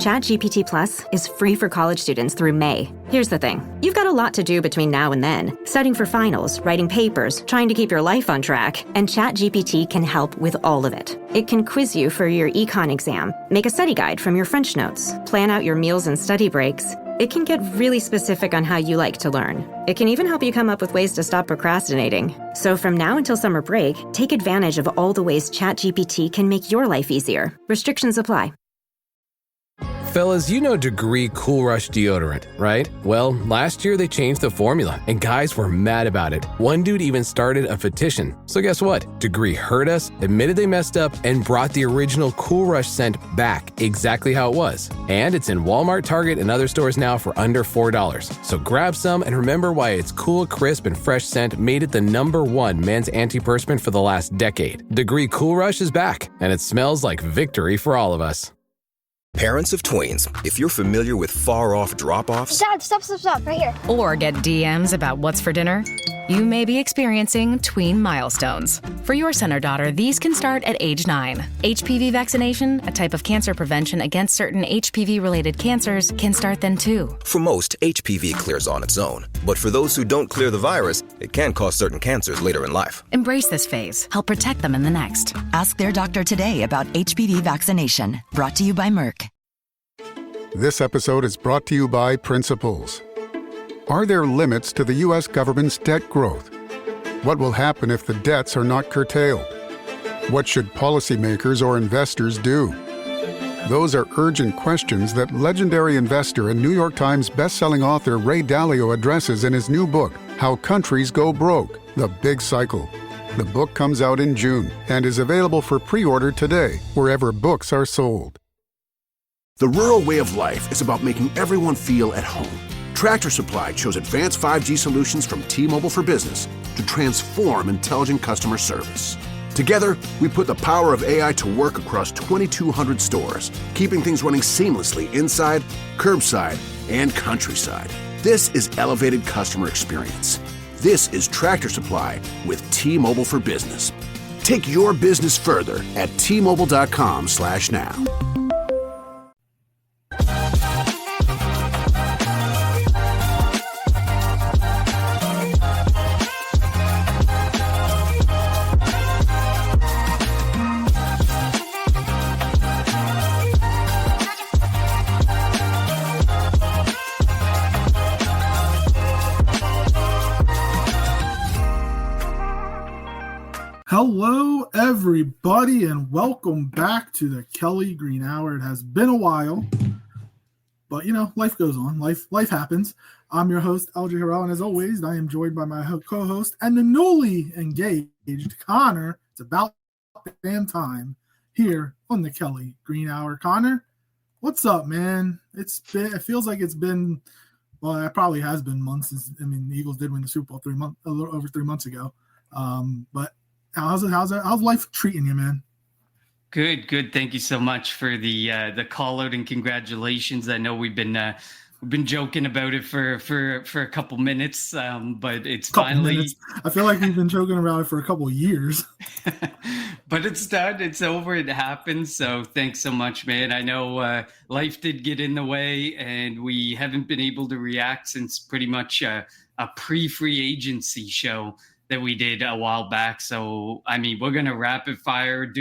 ChatGPT Plus is free for college students through May. Here's the thing. You've got a lot to do between now and then. Studying for finals, writing papers, trying to keep your life on track, and ChatGPT can help with all of it. It can quiz you for your econ exam, make a study guide from your French notes, plan out your meals and study breaks. It can get really specific on how you like to learn. It can even help you come up with ways to stop procrastinating. So from now until summer break, take advantage of all the ways ChatGPT can make your life easier. Restrictions apply. Fellas, you know Degree Cool Rush deodorant, right? Well, last year they changed the formula, and guys were mad about it. One dude even started a petition. So guess what? Degree heard us, admitted they messed up, and brought the original Cool Rush scent back exactly how it was. And it's in Walmart, Target, and other stores now for under $4. So grab some and remember why its cool, crisp, and fresh scent made it the #1 men's antiperspirant for the last decade. Degree Cool Rush is back, and it smells like victory for all of us. Parents of tweens, if you're familiar with far-off drop-offs... Dad, stop, right here. Or get DMs about what's for dinner, you may be experiencing tween milestones. For your son or daughter, these can start at age 9. HPV vaccination, a type of cancer prevention against certain HPV-related cancers, can start then too. For most, HPV clears on its own. But for those who don't clear the virus, it can cause certain cancers later in life. Embrace this phase. Help protect them in the next. Ask their doctor today about HPV vaccination. Brought to you by Merck. This episode is brought to you by Principles. Are there limits to the U.S. government's debt growth? What will happen if the debts are not curtailed? What should policymakers or investors do? Those are urgent questions that legendary investor and New York Times bestselling author Ray Dalio addresses in his new book, How Countries Go Broke: The Big Cycle. The book comes out in June and is available for pre-order today, wherever books are sold. The rural way of life is about making everyone feel at home. Tractor Supply chose advanced 5G solutions from T-Mobile for Business to transform intelligent customer service. Together, we put the power of AI to work across 2,200 stores, keeping things running seamlessly inside, curbside, and countryside. This is elevated customer experience. This is Tractor Supply with T-Mobile for Business. Take your business further at T-Mobile.com/now. Hello, everybody, and welcome back to the Kelly Green Hour. It has been a while, but life goes on. Life happens. I'm your host, LJ Harrell, and as always, I am joined by my co-host and the newly engaged Connor. It's about damn time here on the Kelly Green Hour. Connor, what's up, man? It feels like it's been, well, it probably has been months since. The Eagles did win the Super Bowl a little over 3 months ago, but. How's life treating you, man? Good. Thank you so much for the call out and congratulations. I know we've been joking about it for a couple minutes, but it's finally. Minutes. I feel like we've been joking about it for a couple of years. But it's done. It's over. It happened. So thanks so much, man. I know life did get in the way, and we haven't been able to react since pretty much a pre-free agency show that we did a while back. So, we're going to rapid fire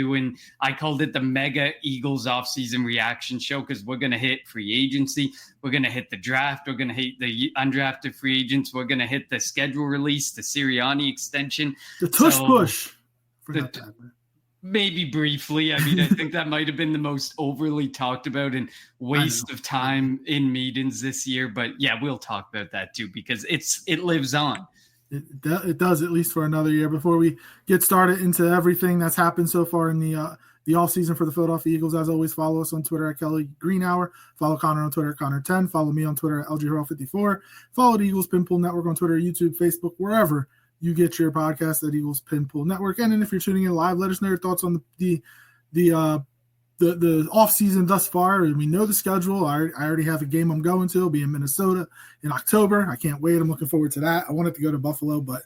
I called it the Mega Eagles Offseason Reaction Show because we're going to hit free agency. We're going to hit the draft. We're going to hit the undrafted free agents. We're going to hit the schedule release, the Sirianni extension. The tush push. Maybe briefly. I think that might have been the most overly talked about and waste of time in meetings this year. But yeah, we'll talk about that too because it lives on. It does, at least for another year. Before we get started into everything that's happened so far in the offseason for the Philadelphia Eagles, as always, follow us on Twitter at Kelly Green Hour. Follow Connor on Twitter at Connor10. Follow me on Twitter at LGHerald54. Follow the Eagles Pinpool Network on Twitter, YouTube, Facebook, wherever you get your podcast at Eagles Pinpool Network. And then if you're tuning in live, let us know your thoughts on the offseason thus far. And we know the schedule. I already have a game I'm going to. It'll be in Minnesota in October. I can't wait. I'm looking forward to that. I wanted to go to Buffalo, but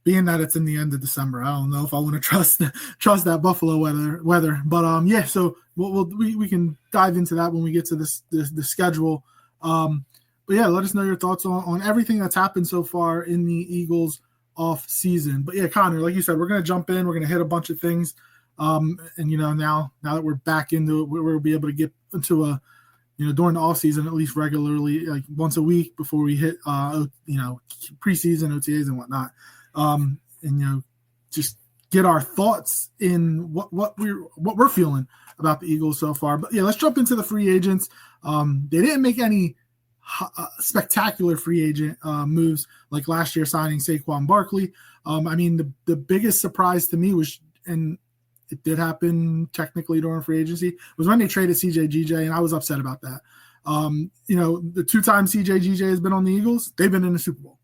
being that it's in the end of December, I don't know if I want to trust that Buffalo weather. But so we can dive into that when we get to the schedule. But yeah, let us know your thoughts on everything that's happened so far in the Eagles off season. But yeah, Connor, like you said, we're going to jump in. We're going to hit a bunch of things. And now that we're back into it, we'll be able to get into during the off season, at least regularly, like once a week before we hit, preseason OTAs and whatnot. And just get our thoughts in what we're feeling about the Eagles so far. But yeah, let's jump into the free agents. They didn't make any spectacular free agent moves like last year signing Saquon Barkley. The biggest surprise to me was, and it did happen technically during free agency, was when they traded CJ and I was upset about that. The 2 times CJ has been on the Eagles, they've been in the Super Bowl.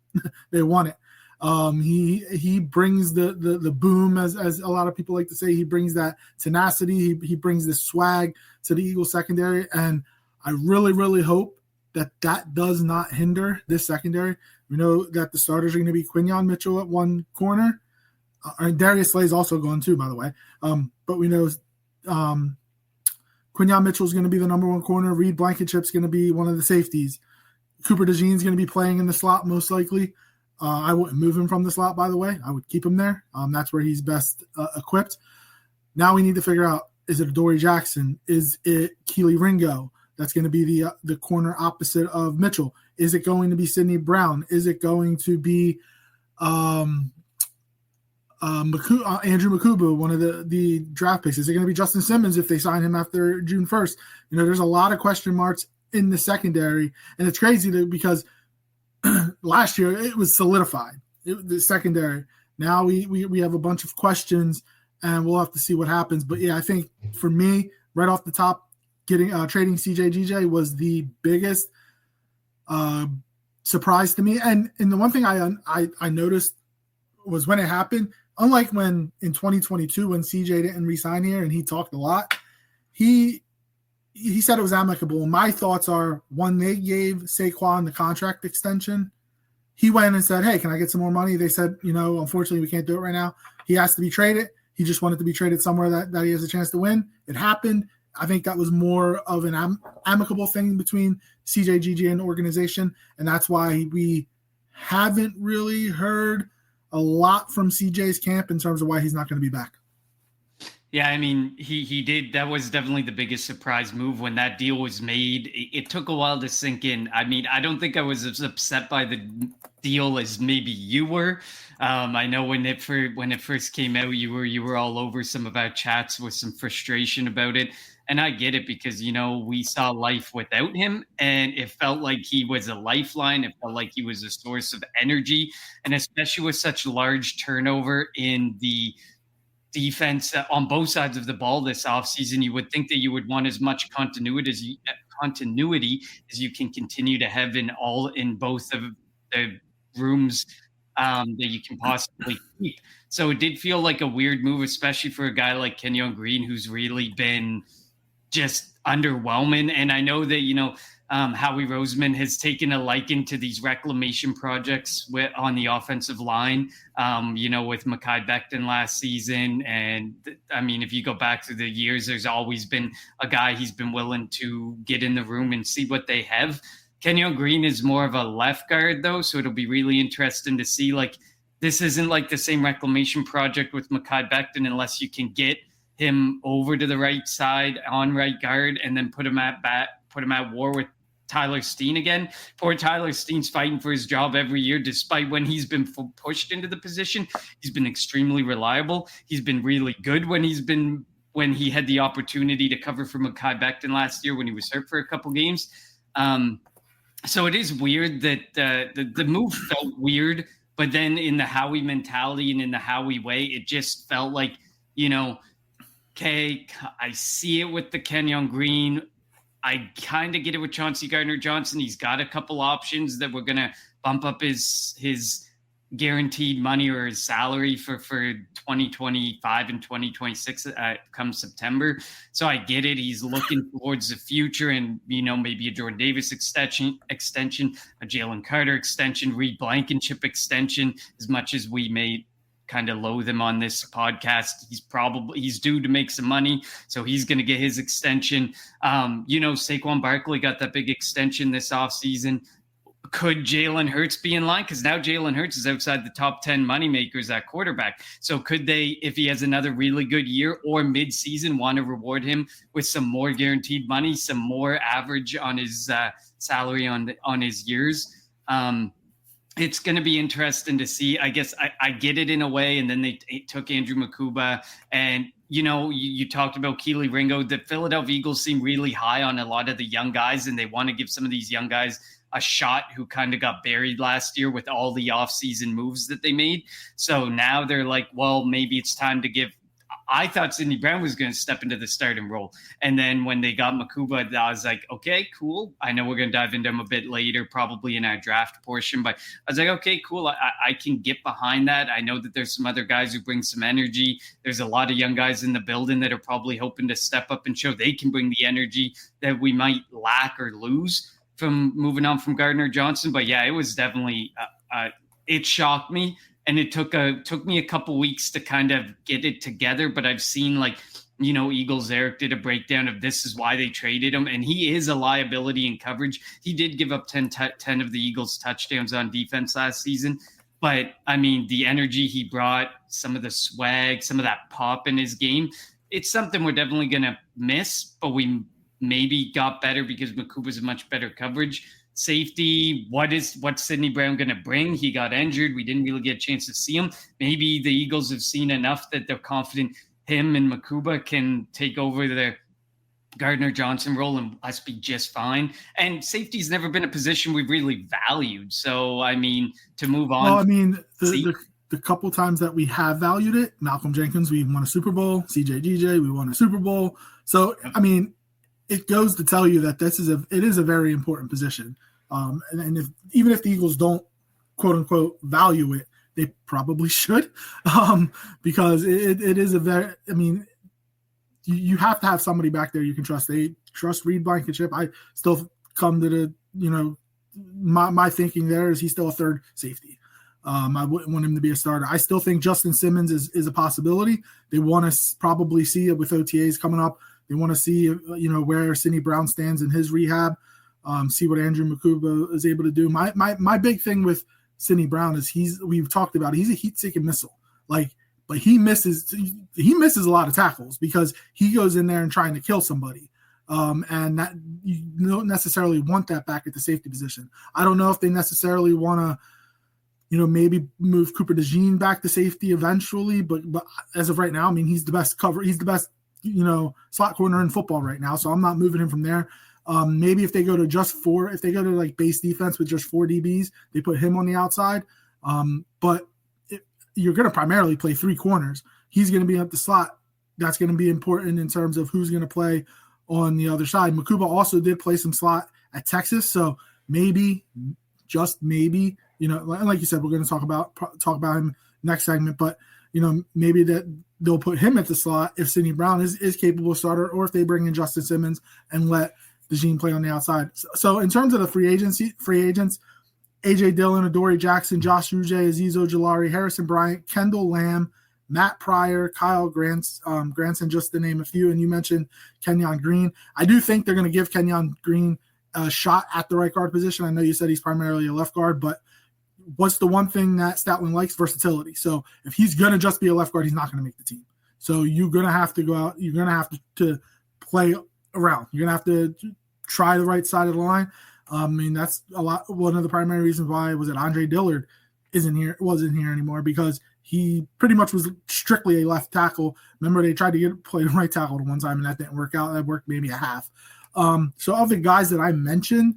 They won it. He brings the boom, as a lot of people like to say. He brings that tenacity. He brings the swag to the Eagles secondary, and I really, really hope that does not hinder this secondary. We know that the starters are going to be Quinyon Mitchell at one corner. And Darius Slay's also going too, by the way. But we know Quinyon Mitchell is going to be the number 1 corner. Reed Blankenship's going to be one of the safeties. Cooper DeJean's going to be playing in the slot most likely. I wouldn't move him from the slot, by the way. I would keep him there. That's where he's best equipped. Now we need to figure out, is it Adoree Jackson? Is it Keely Ringo? That's going to be the corner opposite of Mitchell. Is it going to be Sidney Brown? Is it going to be Andrew Makubu, one of the draft picks? Is it going to be Justin Simmons if they sign him after June 1st? There's a lot of question marks in the secondary, and it's crazy because last year it was solidified, the secondary. Now we have a bunch of questions, and we'll have to see what happens. But yeah, I think for me, right off the top, trading CJ was the biggest surprise to me. And the one thing I noticed was when it happened, unlike when in 2022 when CJ didn't re-sign here and he talked a lot, he said it was amicable. My thoughts are, when they gave Saquon the contract extension, he went and said, hey, can I get some more money? They said, unfortunately we can't do it right now. He has to be traded. He just wanted to be traded somewhere that he has a chance to win. It happened. I think that was more of an amicable thing between CJ and the organization, and that's why we haven't really heard a lot from CJ's camp in terms of why he's not going to be back. Yeah, he did. That was definitely the biggest surprise move when that deal was made. It took a while to sink in. I don't think I was as upset by the deal as maybe you were. I know when it first came out, you were all over some of our chats with some frustration about it. And I get it because, we saw life without him, and it felt like he was a lifeline. It felt like he was a source of energy, and especially with such large turnover in the defense on both sides of the ball this offseason, you would think that you would want as much continuity as you can continue to have in both of the rooms that you can possibly keep. So it did feel like a weird move, especially for a guy like Kenyon Green, who's really been just underwhelming. And I know that, Howie Roseman has taken a liking to these reclamation projects on the offensive line, with Mekhi Becton last season. And if you go back through the years, there's always been a guy he's been willing to get in the room and see what they have. Kenyon Green is more of a left guard, though, so it'll be really interesting to see. This isn't like the same reclamation project with Mekhi Becton unless you can get him over to the right side on right guard and then put him at war with Tyler Steen again. Poor Tyler Steen's fighting for his job every year, despite when he's been pushed into the position. He's been extremely reliable. He's been really good when he had the opportunity to cover for Mekhi Becton last year when he was hurt for a couple games. So it is weird that the move felt weird, but then in the Howie mentality and in the Howie way, it just felt like, okay, I see it with the Kenyon Green. I kind of get it with Chauncey Gardner-Johnson. He's got a couple options that we're going to bump up his guaranteed money or his salary for 2025 and 2026 come September. So I get it. He's looking towards the future and, maybe a Jordan Davis extension, a Jalen Carter extension, Reed Blankenship extension, as much as we may kind of loathe him on this podcast. He's due to make some money, so he's going to get his extension. Saquon Barkley got that big extension this offseason. Could Jalen Hurts be in line? Because now Jalen Hurts is outside the top 10 moneymakers at quarterback. So could they, if he has another really good year or mid-season, want to reward him with some more guaranteed money, some more average on his salary on his years? It's going to be interesting to see. I guess I get it in a way. And then they took Andrew Makuba. And, you talked about Keely Ringo. The Philadelphia Eagles seem really high on a lot of the young guys, and they want to give some of these young guys a shot who kind of got buried last year with all the offseason moves that they made. So now they're like, well, maybe it's time to give. I thought Sidney Brown was going to step into the starting role. And then when they got Makuba, I was like, okay, cool. I know we're going to dive into him a bit later, probably in our draft portion, but I was like, okay, cool. I can get behind that. I know that there's some other guys who bring some energy. There's a lot of young guys in the building that are probably hoping to step up and show they can bring the energy that we might lack or lose from moving on from Gardner Johnson. But yeah, it was definitely, it shocked me. And it took me a couple weeks to kind of get it together. But I've seen Eagles Eric did a breakdown of this is why they traded him. And he is a liability in coverage. He did give up 10 of the Eagles touchdowns on defense last season. But I mean, the energy he brought, some of the swag, some of that pop in his game, it's something we're definitely going to miss, but we maybe got better because Makuba's a much better coverage safety. What's Sidney Brown going to bring? He got injured. We didn't really get a chance to see him. Maybe the Eagles have seen enough that they're confident him and Makuba can take over the Gardner Johnson role and us be just fine. And safety's never been a position we've really valued. So, I mean, to move on. Well, I mean, the couple times that we have valued it, Malcolm Jenkins, we won a Super Bowl. CJ, we won a Super Bowl. So, I mean, it goes to tell you that it is a very important position. And even if the Eagles don't, quote unquote, value it, they probably should, because it is a very, I mean, you have to have somebody back there you can trust. They trust Reed Blankenship. I still come to the, my thinking there is he's still a third safety. I wouldn't want him to be a starter. I still think Justin Simmons is a possibility. They want to probably see it with OTAs coming up. They want to see, where Sidney Brown stands in his rehab, see what Andrew Makuba is able to do. My big thing with Sidney Brown is we've talked about it, he's a heat-seeking missile. But he misses a lot of tackles because he goes in there and trying to kill somebody. And that you don't necessarily want that back at the safety position. I don't know if they necessarily want to, maybe move Cooper DeJean back to safety eventually, but as of right now, I mean, he's the best cover. He's the best, slot corner in football right now. So I'm not moving him from there. Maybe if they go to base defense with just 4 DBs, they put him on the outside. But you're going to primarily play 3 corners. He's going to be at the slot. That's going to be important in terms of who's going to play on the other side. Makuba also did play some slot at Texas. So maybe, just maybe, like you said, we're going to talk about him next segment, but maybe that they'll put him at the slot if Sidney Brown is capable starter, or if they bring in Justin Simmons and let DeJean play on the outside. So in terms of the free agents, A.J. Dillon, Adoree Jackson, Josh Uche, Azeez Ojulari, Harrison Bryant, Kendall Lamb, Matt Pryor, Kyle Granson, just to name a few. And you mentioned Kenyon Green. I do think they're going to give Kenyon Green a shot at the right guard position. I know you said he's primarily a left guard, but what's the one thing that Stoutland likes? Versatility. So if he's going to just be a left guard, he's not going to make the team. So you're going to have to go out. You're going to have to play around. You're going to have to try the right side of the line. I mean, that's one of the primary reasons why Andre Dillard wasn't here anymore, because he pretty much was strictly a left tackle. Remember, they tried to play the right tackle one time, and that didn't work out. That worked maybe a half. So of the guys that I mentioned,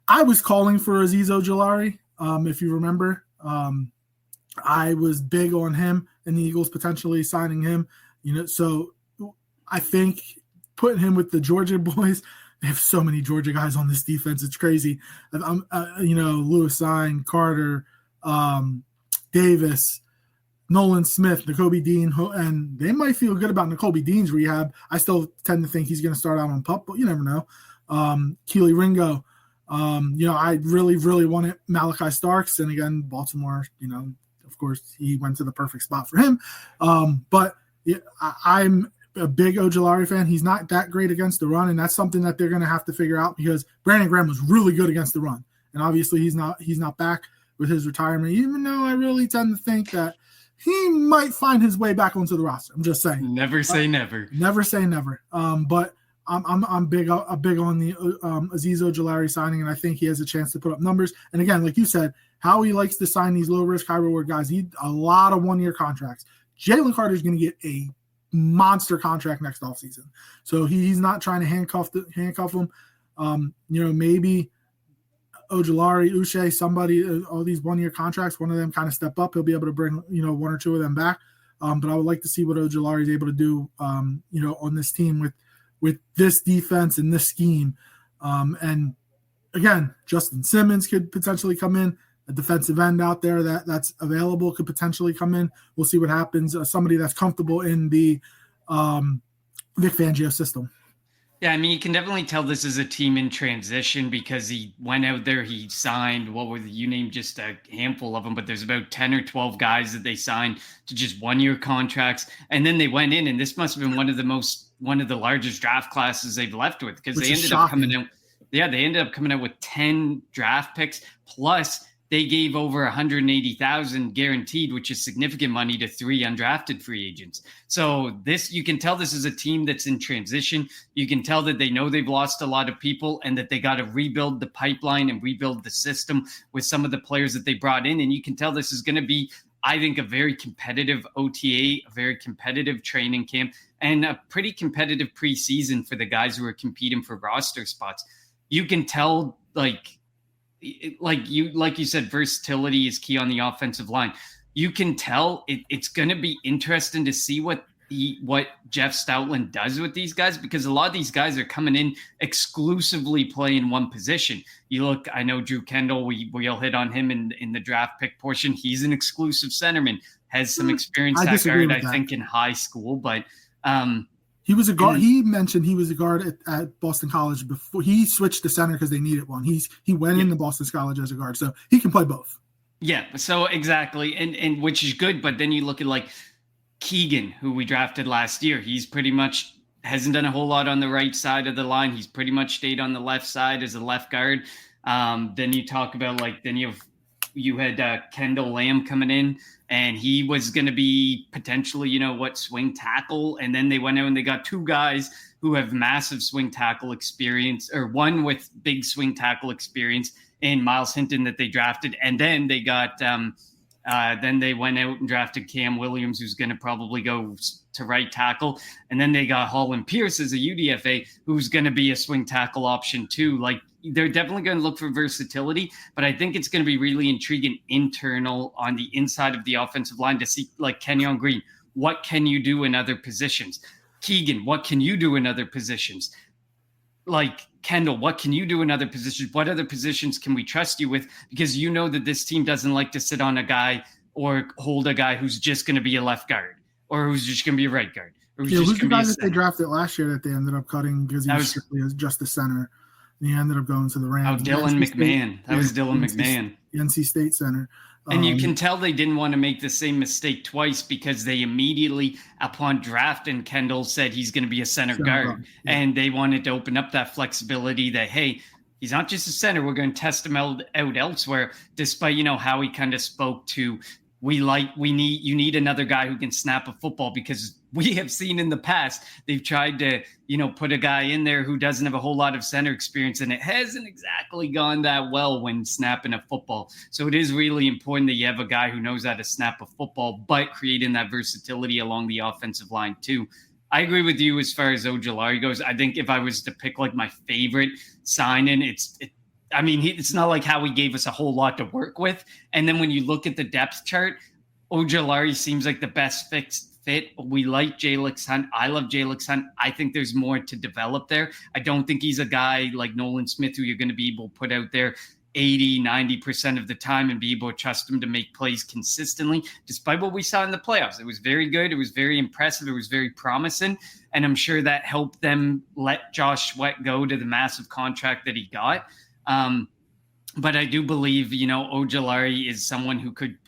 I was calling for Azeez Ojulari. If you remember, I was big on him and the Eagles potentially signing him. So I think putting him with the Georgia boys. They have so many Georgia guys on this defense. It's crazy. Lewis Cine, Carter, Davis, Nolan Smith, Nakobe Dean, and they might feel good about Nakobe Dean's rehab. I still tend to think he's going to start out on PUP, but you never know. Keely Ringo. I really, really wanted Malachi Starks. And again, Baltimore, of of course, he went to the perfect spot for him. But I'm a big Ojulari fan. He's not that great against the run, and that's something that they're going to have to figure out because Brandon Graham was really good against the run. And obviously he's not back with his retirement, even though I really tend to think that he might find his way back onto the roster. I'm just saying. Never say never. Never say never. But I'm big on the Azeez Ojulari signing, and I think he has a chance to put up numbers. And again, like you said, how he likes to sign these low risk, high reward guys. He a lot of 1-year contracts. Jalen Carter is going to get a monster contract next offseason. So he's not trying to handcuff him. Maybe Ojulari, Uche, somebody, all these 1-year contracts, one of them kind of step up. He'll be able to bring, 1 or 2 of them back. But I would like to see what Ojulari is able to do, on this team with this defense and this scheme. And again, Justin Simmons could potentially come in. A defensive end out there that's available could potentially come in. We'll see what happens. Somebody that's comfortable in the Vic Fangio system. Yeah, I mean, you can definitely tell this is a team in transition because he went out there, he signed, you named just a handful of them, but there's about 10 or 12 guys that they signed to just 1-year contracts. And then they went in, and this must have been one of the largest draft classes they've left with because they ended up coming out. Yeah, they ended up coming out with 10 draft picks, plus they gave over $180,000 guaranteed, which is significant money to 3 undrafted free agents. So you can tell this is a team that's in transition. You can tell that they know they've lost a lot of people and that they got to rebuild the pipeline and rebuild the system with some of the players that they brought in. And you can tell this is going to be, I think, a very competitive OTA, a very competitive training camp, and a pretty competitive preseason for the guys who are competing for roster spots. You can tell, like you said, versatility is key on the offensive line. You can tell it's going to be interesting to see what Jeff Stoutland does with these guys, because a lot of these guys are coming in exclusively playing one position. I know Drew Kendall, we all hit on him in the draft pick portion. He's an exclusive centerman, has some experience at guard, I think, in high school, but he was a guard. He mentioned he was a guard at Boston College before he switched to center because they needed one. He went into Boston College as a guard, so he can play both. Yeah, so exactly, and which is good. But then you look at like Keegan, who we drafted last year. He's pretty much hasn't done a whole lot on the right side of the line. He's pretty much stayed on the left side as a left guard. Then you talk about you had Kendall Lamb coming in, and he was going to be potentially, swing tackle. And then they went out and they got 2 guys who have massive swing tackle experience, or one with big swing tackle experience in Miles Hinton that they drafted. And then they got, then they went out and drafted Cam Williams, who's going to probably go to right tackle. And then they got Holland Pierce as a UDFA, who's going to be a swing tackle option too. Like, they're definitely going to look for versatility, but I think it's going to be really intriguing internal on the inside of the offensive line to see, like, Kenyon Green, what can you do in other positions? Keegan, what can you do in other positions? Like, Kendall, what can you do in other positions? What other positions can we trust you with? Because you know that this team doesn't like to sit on a guy or hold a guy who's just going to be a left guard or who's just going to be a right guard. Or who's who's the guy that they drafted last year that they ended up cutting because he was strictly just a center? He ended up going to the Rams. Oh, Dylan McMahon. That was Dylan McMahon. NC State center. And you can tell they didn't want to make the same mistake twice because they immediately, upon drafting Kendall, said he's going to be a center guard. Yeah. And they wanted to open up that flexibility that, hey, he's not just a center. We're going to test him out elsewhere, despite, how he kind of spoke to, you need another guy who can snap a football, because we have seen in the past, they've tried to, put a guy in there who doesn't have a whole lot of center experience, and it hasn't exactly gone that well when snapping a football. So it is really important that you have a guy who knows how to snap a football, but creating that versatility along the offensive line too. I agree with you as far as Ojulari goes. I think if I was to pick like my favorite sign-in, it's not like how he gave us a whole lot to work with. And then when you look at the depth chart, Ojulari seems like the best fit. We like Jalix Hunt. I love Jalix Hunt. I think there's more to develop there. I don't think he's a guy like Nolan Smith who you're going to be able to put out there 80, 90% of the time and be able to trust him to make plays consistently, despite what we saw in the playoffs. It was very good. It was very impressive. It was very promising. And I'm sure that helped them let Josh Sweat go to the massive contract that he got. But I do believe, Ojulari is someone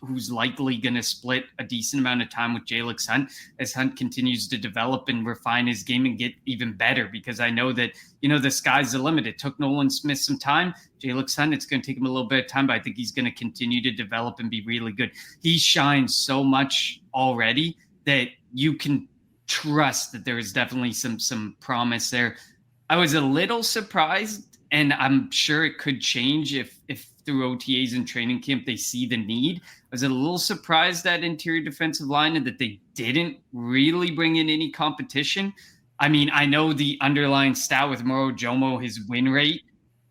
who's likely going to split a decent amount of time with Jalix Hunt as Hunt continues to develop and refine his game and get even better. Because I know that, the sky's the limit. It took Nolan Smith some time. Jalix Hunt, it's going to take him a little bit of time, but I think he's going to continue to develop and be really good. He shines so much already that you can trust that there is definitely some promise there. I was a little surprised, and I'm sure it could change if through OTAs and training camp they see the need. I was a little surprised at interior defensive line and that they didn't really bring in any competition. I mean, I know the underlying stat with Moro Jomo, his win rate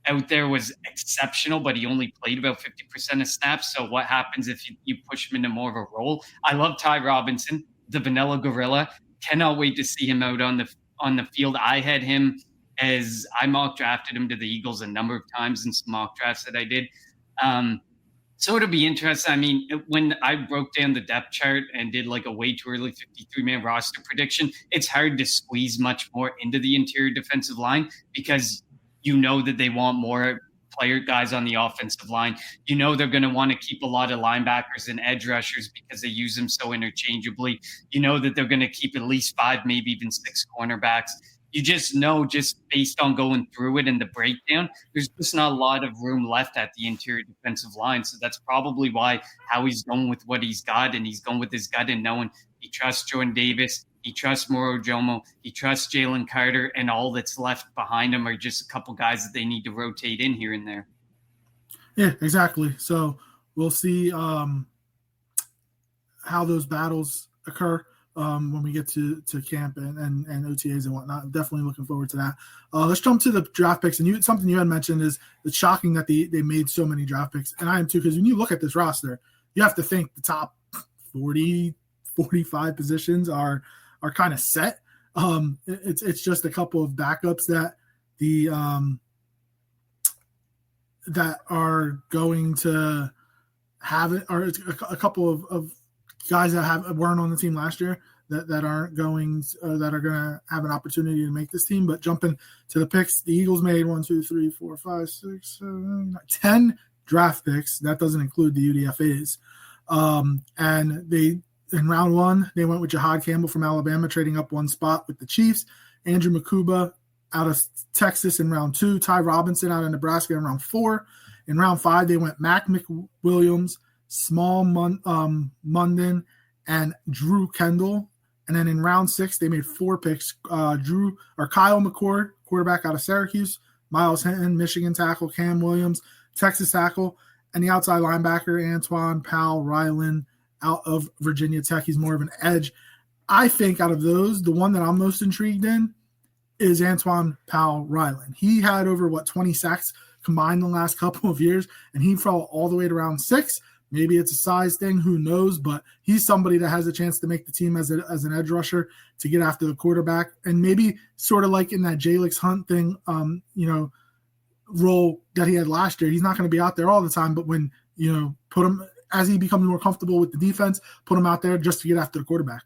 out there was exceptional, but he only played about 50% of snaps. So what happens if you push him into more of a role? I love Ty Robinson, the vanilla gorilla. Cannot wait to see him out on the field. I had him as I mock drafted him to the Eagles a number of times in some mock drafts that I did. So it'll be interesting. I mean, when I broke down the depth chart and did like a way too early 53-man roster prediction, it's hard to squeeze much more into the interior defensive line because that they want more player guys on the offensive line. They're going to want to keep a lot of linebackers and edge rushers because they use them so interchangeably. That they're going to keep at least 5, maybe even 6 cornerbacks. You just know, just based on going through it and the breakdown, there's just not a lot of room left at the interior defensive line. So that's probably why Howie's going with what he's got, and he's going with his gut and knowing he trusts Jordan Davis, he trusts Moro Jomo, he trusts Jalen Carter, and all that's left behind him are just a couple guys that they need to rotate in here and there. Yeah, exactly. So we'll see how those battles occur when we get to camp and OTAs and whatnot. I'm definitely looking forward to that. Let's jump to the draft picks. And something you had mentioned is it's shocking that they made so many draft picks. And I am too, because when you look at this roster, you have to think the top 40, 45 positions are kind of set. It's just a couple of backups that that are going to have it, or it's a couple of guys that weren't on the team last year that aren't going that are going to have an opportunity to make this team. But jumping to the picks, the Eagles made 1, 2, 3, 4, 5, 6, 7, 8, 10 draft picks. That doesn't include the UDFAs. And in round 1, they went with Jahad Campbell from Alabama, trading up 1 spot with the Chiefs. Andrew Makuba out of Texas in round 2. Ty Robinson out of Nebraska in round 4. In round 5, they went Mac McWilliams, Small Munden, and Drew Kendall. And then in round 6, they made 4 picks. Kyle McCord, quarterback out of Syracuse. Miles Hinton, Michigan tackle. Cam Williams, Texas tackle. And the outside linebacker, Antoine Powell Ryland, out of Virginia Tech. He's more of an edge. I think out of those, the one that I'm most intrigued in is Antoine Powell Ryland. He had over 20 sacks combined the last couple of years, and he fell all the way to round 6. Maybe it's a size thing, who knows, but he's somebody that has a chance to make the team as an edge rusher to get after the quarterback, and maybe sort of like in that Jalix Hunt thing, role that he had last year. He's not going to be out there all the time, but when, put him, as he becomes more comfortable with the defense, put him out there just to get after the quarterback.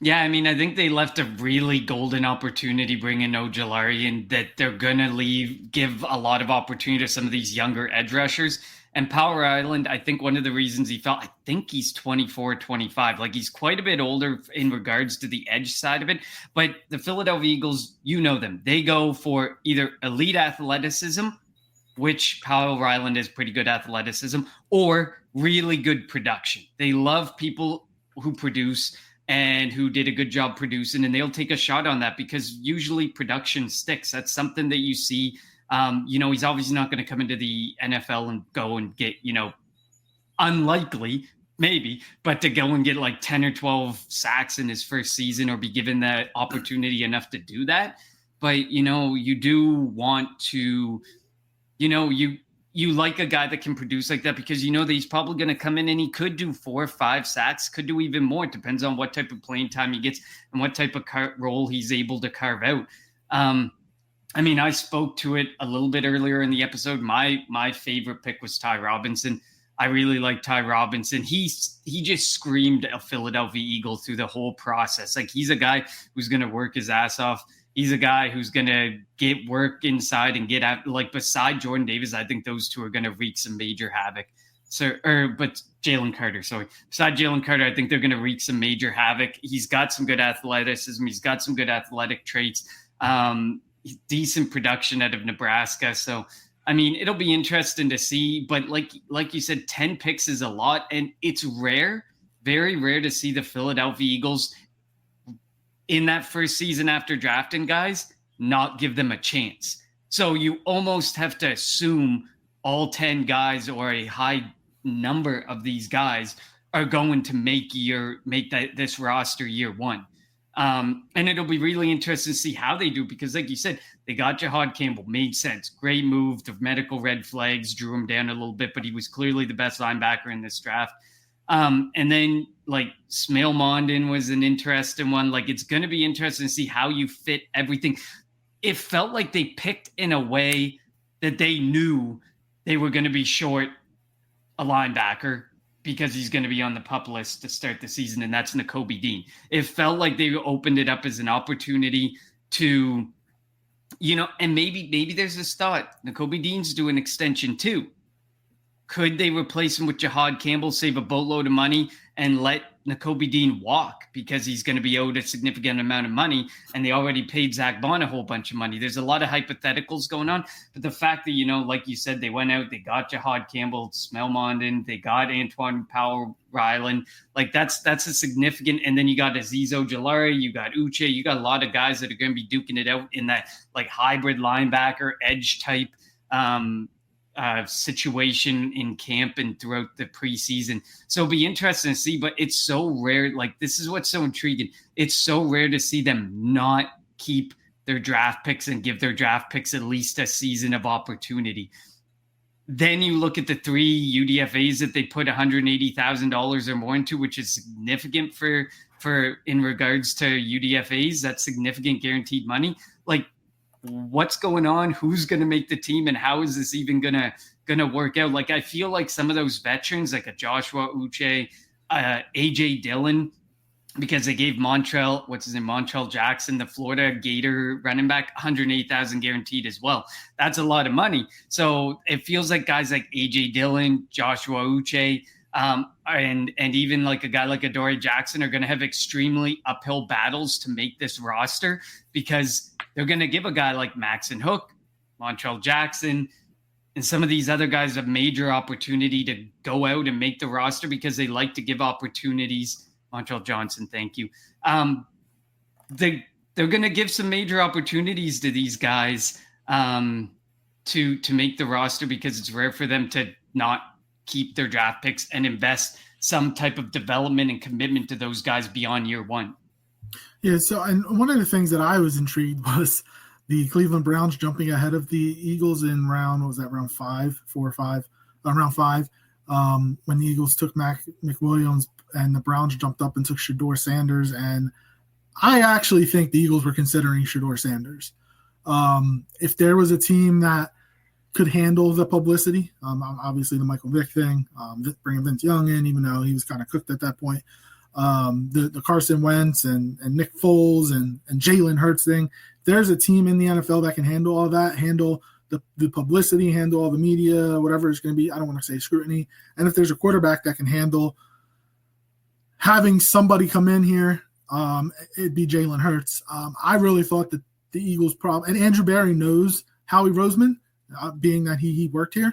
Yeah, I mean, I think they left a really golden opportunity bringing Ojulari, and that they're going to give a lot of opportunity to some of these younger edge rushers. And Power Island, I think one of the reasons I think he's 24, 25. Like, he's quite a bit older in regards to the edge side of it. But the Philadelphia Eagles, them. They go for either elite athleticism, which Powell Ryland is pretty good athleticism, or really good production. They love people who produce and who did a good job producing, and they'll take a shot on that because usually production sticks. That's something that you see. He's obviously not going to come into the NFL and go and get, unlikely, maybe, but to go and get like 10 or 12 sacks in his first season or be given that opportunity enough to do that. But, you do want to, you like a guy that can produce like that because that he's probably going to come in and he could do 4 or 5 sacks, could do even more. It depends on what type of playing time he gets and what type of role he's able to carve out. I spoke to it a little bit earlier in the episode. My favorite pick was Ty Robinson. I really like Ty Robinson. He just screamed a Philadelphia Eagle through the whole process. Like, he's a guy who's going to work his ass off. He's a guy who's going to get work inside and get out. Like beside Jordan Davis, I think those two are going to wreak some major havoc. But Jalen Carter, sorry. Beside Jalen Carter, I think they're going to wreak some major havoc. He's got some good athleticism. He's got some good athletic traits. Decent production out of Nebraska. So, I mean, it'll be interesting to see. But like you said, 10 picks is a lot. And it's rare, very rare to see the Philadelphia Eagles in that first season after drafting guys not give them a chance. So you almost have to assume all 10 guys or a high number of these guys are going to make this roster year one. And it'll be really interesting to see how they do, because like you said, they got Jahad Campbell, made sense. Great move. The medical red flags drew him down a little bit, but he was clearly the best linebacker in this draft. And then like Smail Mondin was an interesting one. Like, it's going to be interesting to see how you fit everything. It felt like they picked in a way that they knew they were going to be short a linebacker because he's going to be on the PUP list to start the season, and that's Nakobe Dean. It felt like they opened it up as an opportunity to, and maybe there's this thought, Nakobe Dean's doing extension too. Could they replace him with Jahad Campbell, save a boatload of money, and let Nakobe Dean walk because he's going to be owed a significant amount of money, and they already paid Zach Bond a whole bunch of money? There's a lot of hypotheticals going on, but the fact that, like you said, they went out, they got Jahad Campbell, Smail Mondin, they got Antoine Powell-Ryland, like that's a significant, and then you got Azeez Ojulari, you got Uche, you got a lot of guys that are going to be duking it out in that like hybrid linebacker edge type situation in camp and throughout the preseason. So it'll be interesting to see, but it's so rare. Like, this is what's so intriguing. It's so rare to see them not keep their draft picks and give their draft picks at least a season of opportunity. Then you look at the 3 UDFAs that they put $180,000 or more into, which is significant for in regards to UDFAs. That's significant guaranteed money. Like, what's going on? Who's going to make the team, and how is this even gonna work out? Like, I feel like some of those veterans, like a Joshua Uche, AJ Dillon, because they gave Montrell Jackson, the Florida Gator running back, $108,000 guaranteed as well. That's a lot of money. So it feels like guys like AJ Dillon, Joshua Uche, and even like a guy like Adoree Jackson are going to have extremely uphill battles to make this roster, because they're going to give a guy like Maxon Hook, Montrell Jackson, and some of these other guys a major opportunity to go out and make the roster because they like to give opportunities. Montrell Johnson, thank you. They're going to give some major opportunities to these guys to make the roster, because it's rare for them to not keep their draft picks and invest some type of development and commitment to those guys beyond year one. Yeah, so and one of the things that I was intrigued was the Cleveland Browns jumping ahead of the Eagles in round 5, when the Eagles took McWilliams and the Browns jumped up and took Shedeur Sanders. And I actually think the Eagles were considering Shedeur Sanders. If there was a team that could handle the publicity, obviously the Michael Vick thing, bringing Vince Young in, even though he was kind of cooked at that point, the Carson Wentz and Nick Foles and Jalen Hurts thing. There's a team in the NFL that can handle all that, handle the publicity, handle all the media, whatever it's going to be. I don't want to say scrutiny. And if there's a quarterback that can handle having somebody come in here, it'd be Jalen Hurts. I really thought that the Eagles and Andrew Berry knows Howie Roseman, being that he worked here.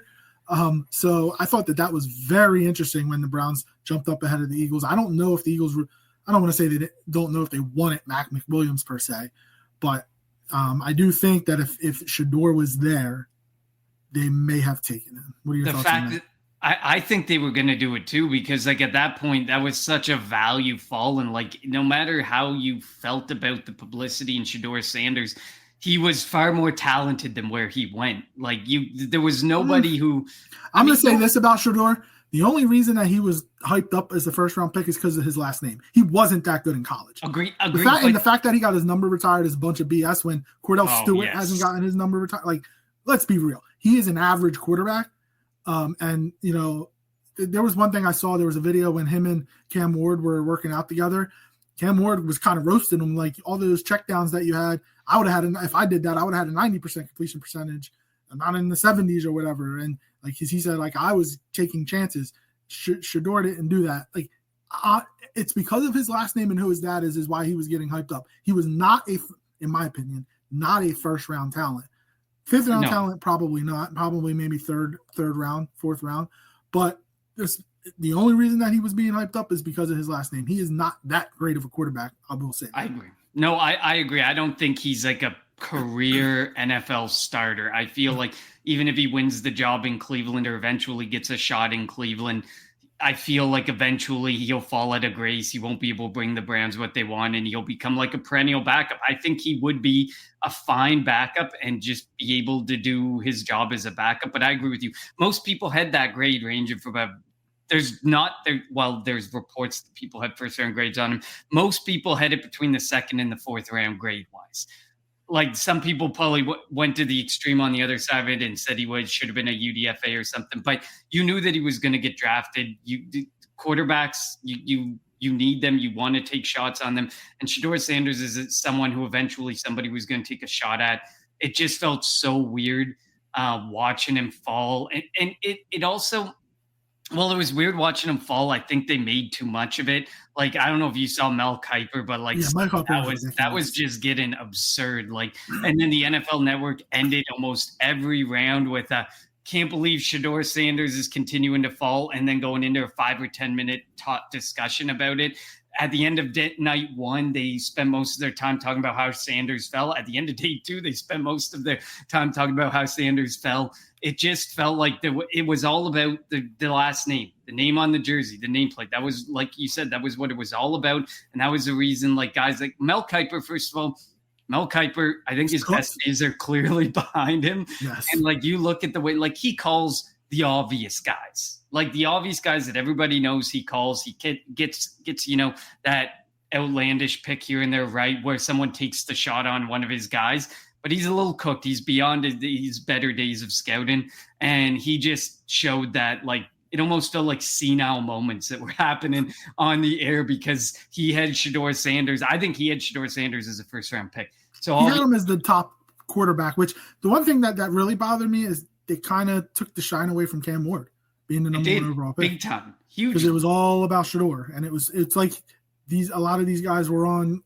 So I thought that was very interesting when the Browns jumped up ahead of the Eagles. I don't know if the Eagles I don't want to say they don't know if they wanted Mac McWilliams per se, but I do think that if Shedeur was there, they may have taken him. What are your thoughts on that? I think they were going to do it too, because like at that point, that was such a value fall. And like, no matter how you felt about the publicity in Shedeur Sanders, he was far more talented than where he went. Like there was nobody who. I'm going to say this about Shedeur. The only reason that he was hyped up as the first round pick is because of his last name. He wasn't that good in college. Agreed. And the fact that he got his number retired is a bunch of BS when Cordell Stewart hasn't gotten his number retired. Like, let's be real. He is an average quarterback. And, you know, there was one thing I saw. There was a video when him and Cam Ward were working out together. Cam Ward was kind of roasting him, like all those checkdowns that you had. I would have had, if I did that, I would have had a 90% completion percentage, not in the 70s or whatever. And like he said, like I was taking chances. Shedeur didn't do that. Like it's because of his last name and who his dad is why he was getting hyped up. He was not in my opinion, not a first round talent. Fifth round talent, probably not. Probably maybe third round, fourth round. But the only reason that he was being hyped up is because of his last name. He is not that great of a quarterback, I will say. I agree. No, I agree. I don't think he's like a career NFL starter. I feel like even if he wins the job in Cleveland or eventually gets a shot in Cleveland, I feel like eventually he'll fall out of grace. He won't be able to bring the Browns what they want, and he'll become like a perennial backup. I think he would be a fine backup and just be able to do his job as a backup. But I agree with you. Most people had that grade range of about there's reports that people had first round grades on him. Most people had it between the second and the fourth round grade wise. Like some people probably went to the extreme on the other side of it and said he should have been a UDFA or something, but you knew that he was going to get drafted. Quarterbacks, you need them. You want to take shots on them. And Shedeur Sanders is someone who eventually somebody was going to take a shot at. It just felt so weird watching him fall. And it also, well, it was weird watching him fall. I think they made too much of it. Like, I don't know if you saw Mel Kiper, but like that was just getting absurd. Like, and then the NFL Network ended almost every round with a can't believe Shedeur Sanders is continuing to fall, and then going into a 5 or 10 minute discussion about it. At the end of night one, they spent most of their time talking about how Sanders fell. At the end of day two, they spent most of their time talking about how Sanders fell. It just felt like it was all about the last name, the name on the jersey, the nameplate. That was, like you said, that was what it was all about. And that was the reason, like guys like Mel Kiper, first of all, I think his best days are clearly behind him. Yes. And like you look at the way, like he calls the obvious guys, like the obvious guys that everybody knows he calls. He gets that outlandish pick here and there, right, where someone takes the shot on one of his guys. But he's a little cooked. He's beyond his better days of scouting. And he just showed that, like, it almost felt like senile moments that were happening on the air because he had Shedeur Sanders. I think he had Shedeur Sanders as a first-round pick. So he had him as the top quarterback, which the one thing that really bothered me is they kind of took the shine away from Cam Ward being the number one overall pick. Big time. Huge. Because it was all about Shedeur. And it's like a lot of these guys were on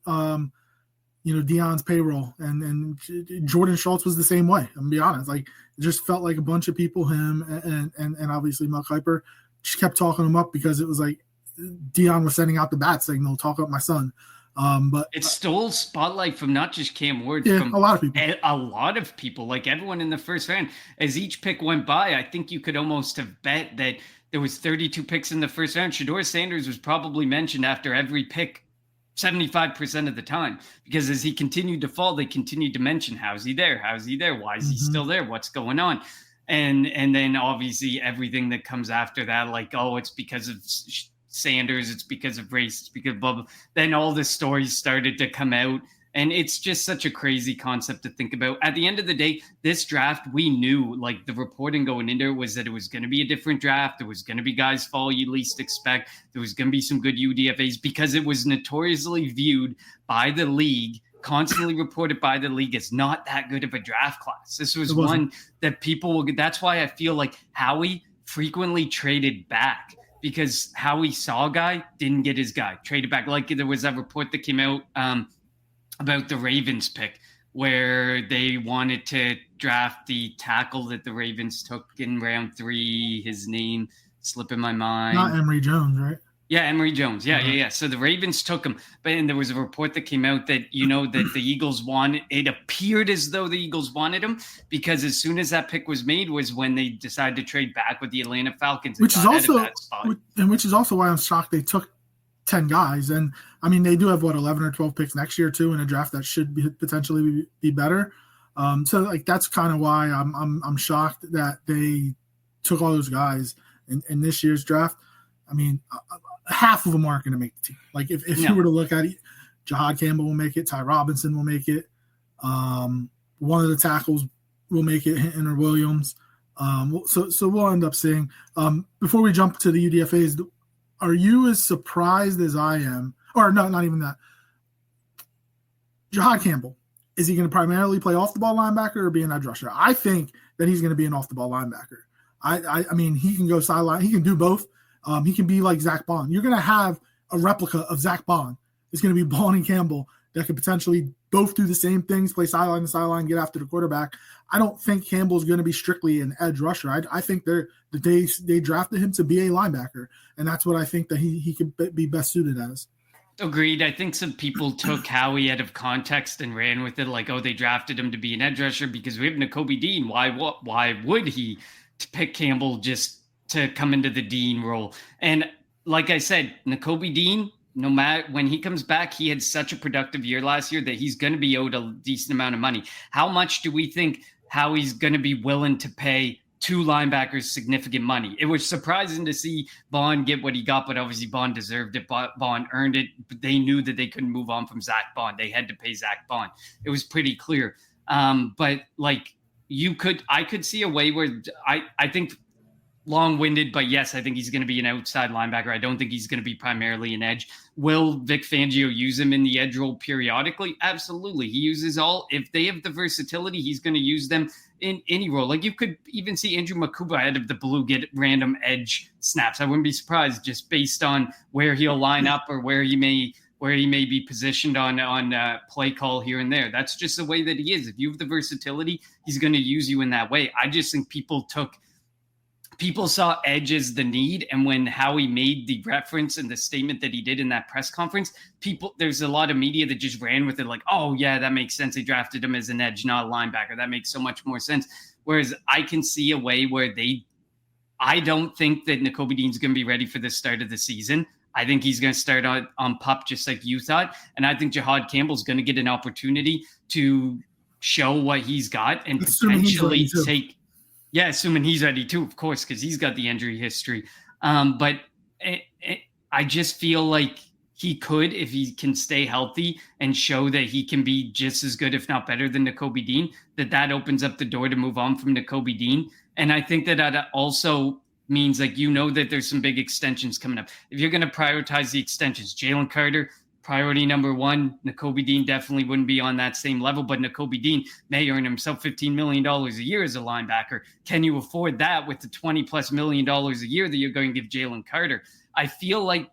Deion's payroll, and Jordan Schultz was the same way. I'm gonna be honest. Like, it just felt like a bunch of people, him and obviously Mel Kiper, just kept talking him up because it was like Deion was sending out the bat signal, talk up my son. But it stole spotlight from not just Cam Ward, from a lot of people. A lot of people, like everyone in the first round. As each pick went by, I think you could almost have bet that there was 32 picks in the first round. Shedeur Sanders was probably mentioned after every pick 75% of the time, because as he continued to fall, they continued to mention, how's he there? Why is he still there? What's going on? And then obviously everything that comes after that, like, oh, it's because of Sanders, it's because of race, it's because of blah, blah. Then all the stories started to come out. And it's just such a crazy concept to think about. At the end of the day, this draft, we knew, like, the reporting going into it was that it was going to be a different draft. There was going to be guys fall you least expect. There was going to be some good UDFAs because it was notoriously viewed by the league, constantly reported by the league as not that good of a draft class. This was one that people will get. That's why I feel like Howie frequently traded back, because Howie saw a guy, didn't get his guy, traded back. Like, there was a report that came out about the Ravens pick, where they wanted to draft the tackle that the Ravens took in round 3. His name slipping my mind. Not Emory Jones, right? Yeah, Emory Jones. Yeah. So the Ravens took him. And there was a report that came out that, that the Eagles wanted, it appeared as though the Eagles wanted him, because as soon as that pick was made was when they decided to trade back with the Atlanta Falcons. Which is also why I'm shocked they took 10 guys. And I mean, they do have 11 or 12 picks next year too, in a draft that should be potentially be better. So like, that's kind of why I'm shocked that they took all those guys in this year's draft. I mean, half of them aren't going to make the team. Like, if you were to look at it, Jahad Campbell will make it. Ty Robinson will make it. One of the tackles will make it, Hinton or Williams. So we'll end up seeing. Before we jump to the UDFAs, are you as surprised as I am? Or no, not even that. Jahad Campbell. is he going to primarily play off the ball linebacker or be an edge rusher? I think that he's going to be an off the ball linebacker. I mean, he can go sideline. He can do both. He can be like Zach Bond. You're going to have a replica of Zach Bond. It's going to be Bond and Campbell that could potentially both do the same things, play sideline to sideline, get after the quarterback. I don't think Campbell's going to be strictly an edge rusher. I think they drafted him to be a linebacker, and that's what I think that he could be best suited as. Agreed. I think some people took Howie out of context and ran with it like, oh, they drafted him to be an edge rusher because we have Nakobe Dean. Why would he pick Campbell just to come into the Dean role? And like I said, Nakobe Dean, no matter when he comes back, he had such a productive year last year that he's going to be owed a decent amount of money. How much do we think Howie's going to be willing to pay two linebackers significant money? It was surprising to see Bond get what he got, but obviously Bond deserved it. Bond earned it. But they knew that they couldn't move on from Zach Bond. They had to pay Zach Bond. It was pretty clear. But like I could see a way where I think long-winded, but yes, I think he's going to be an outside linebacker. I don't think he's going to be primarily an edge. Will Vic Fangio use him in the edge role periodically? Absolutely. He uses all. If they have the versatility, he's going to use them in any role. Like you could even see Andrew Makuba out of the blue get random edge snaps. I wouldn't be surprised just based on where he'll line up or where he may be positioned on play call here and there. That's just the way that he is. If you have the versatility, he's going to use you in that way. I just think people saw edge as the need. And when Howie made the reference and the statement that he did in that press conference, there's a lot of media that just ran with it like, oh yeah, that makes sense. They drafted him as an edge, not a linebacker. That makes so much more sense. Whereas I can see a way where I don't think that Nakobe Dean's going to be ready for the start of the season. I think he's going to start on PUP just like you thought. And I think Jahad Campbell's going to get an opportunity to show what he's got and potentially take. Yeah, assuming he's ready too, of course, because he's got the injury history. But I just feel like he could, if he can stay healthy and show that he can be just as good, if not better than Nakobe Dean, that opens up the door to move on from Nakobe Dean. And I think that also means like, that there's some big extensions coming up. If you're going to prioritize the extensions, Jalen Carter, priority number one. Nakobe Dean definitely wouldn't be on that same level, but Nakobe Dean may earn himself $15 million a year as a linebacker. Can you afford that with the $20+ million a year that you're going to give Jalen Carter? I feel like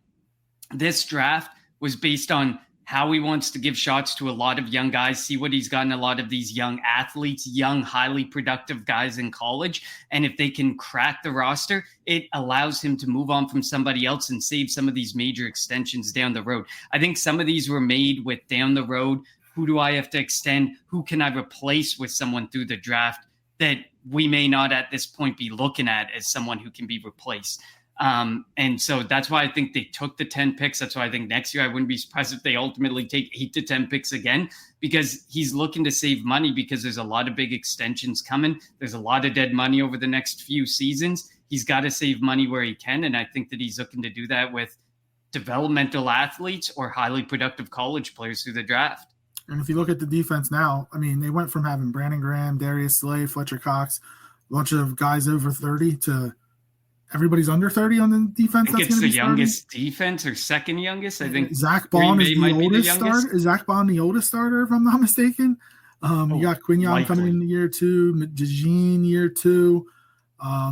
this draft was based on how he wants to give shots to a lot of young guys, see what he's gotten a lot of these young athletes, young, highly productive guys in college. And if they can crack the roster, it allows him to move on from somebody else and save some of these major extensions down the road. I think some of these were made with down the road. Who do I have to extend? Who can I replace with someone through the draft that we may not at this point be looking at as someone who can be replaced? And so that's why I think they took the 10 picks. That's why I think next year I wouldn't be surprised if they ultimately take 8 to 10 picks again, because he's looking to save money because there's a lot of big extensions coming. There's a lot of dead money over the next few seasons. He's got to save money where he can. And I think that he's looking to do that with developmental athletes or highly productive college players through the draft. And if you look at the defense now, I mean, they went from having Brandon Graham, Darius Slay, Fletcher Cox, a bunch of guys over 30 to everybody's under 30 on the defense. I think it's the youngest defense or second youngest. I think Zach Bond is the oldest starter. Is Zach Bond the oldest starter, if I'm not mistaken? You got Quignon coming in year 2, DeJean year 2,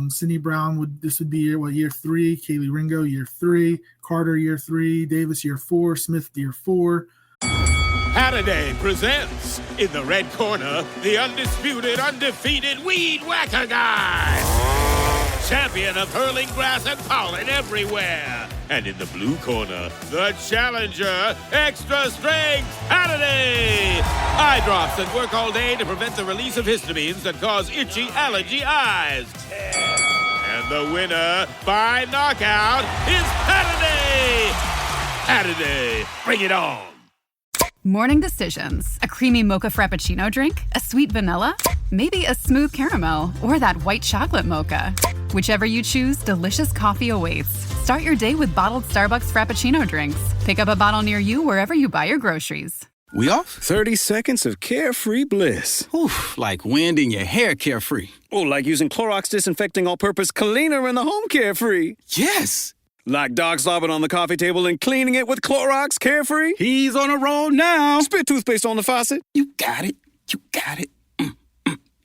Sidney Brown would be year 3, Kaylee Ringo year 3, Carter year 3, Davis year 4, Smith year 4. Halliday presents in the red corner the undisputed, undefeated weed whacker guy. Champion of hurling grass and pollen everywhere. And in the blue corner, the challenger, extra strength, Halliday. Eye drops that work all day to prevent the release of histamines that cause itchy allergy eyes. And the winner by knockout is Halliday. Halliday, bring it on. Morning decisions. A creamy mocha frappuccino drink? A sweet vanilla? Maybe a smooth caramel or that white chocolate mocha. Whichever you choose, delicious coffee awaits. Start your day with bottled Starbucks Frappuccino drinks. Pick up a bottle near you wherever you buy your groceries. We off? 30 seconds of carefree bliss. Oof, like wind in your hair carefree. Oh, like using Clorox Disinfecting All-Purpose Cleaner in the home carefree. Yes! Like dog slobbing on the coffee table and cleaning it with Clorox Carefree? He's on a roll now. Spit toothpaste on the faucet? You got it. You got it.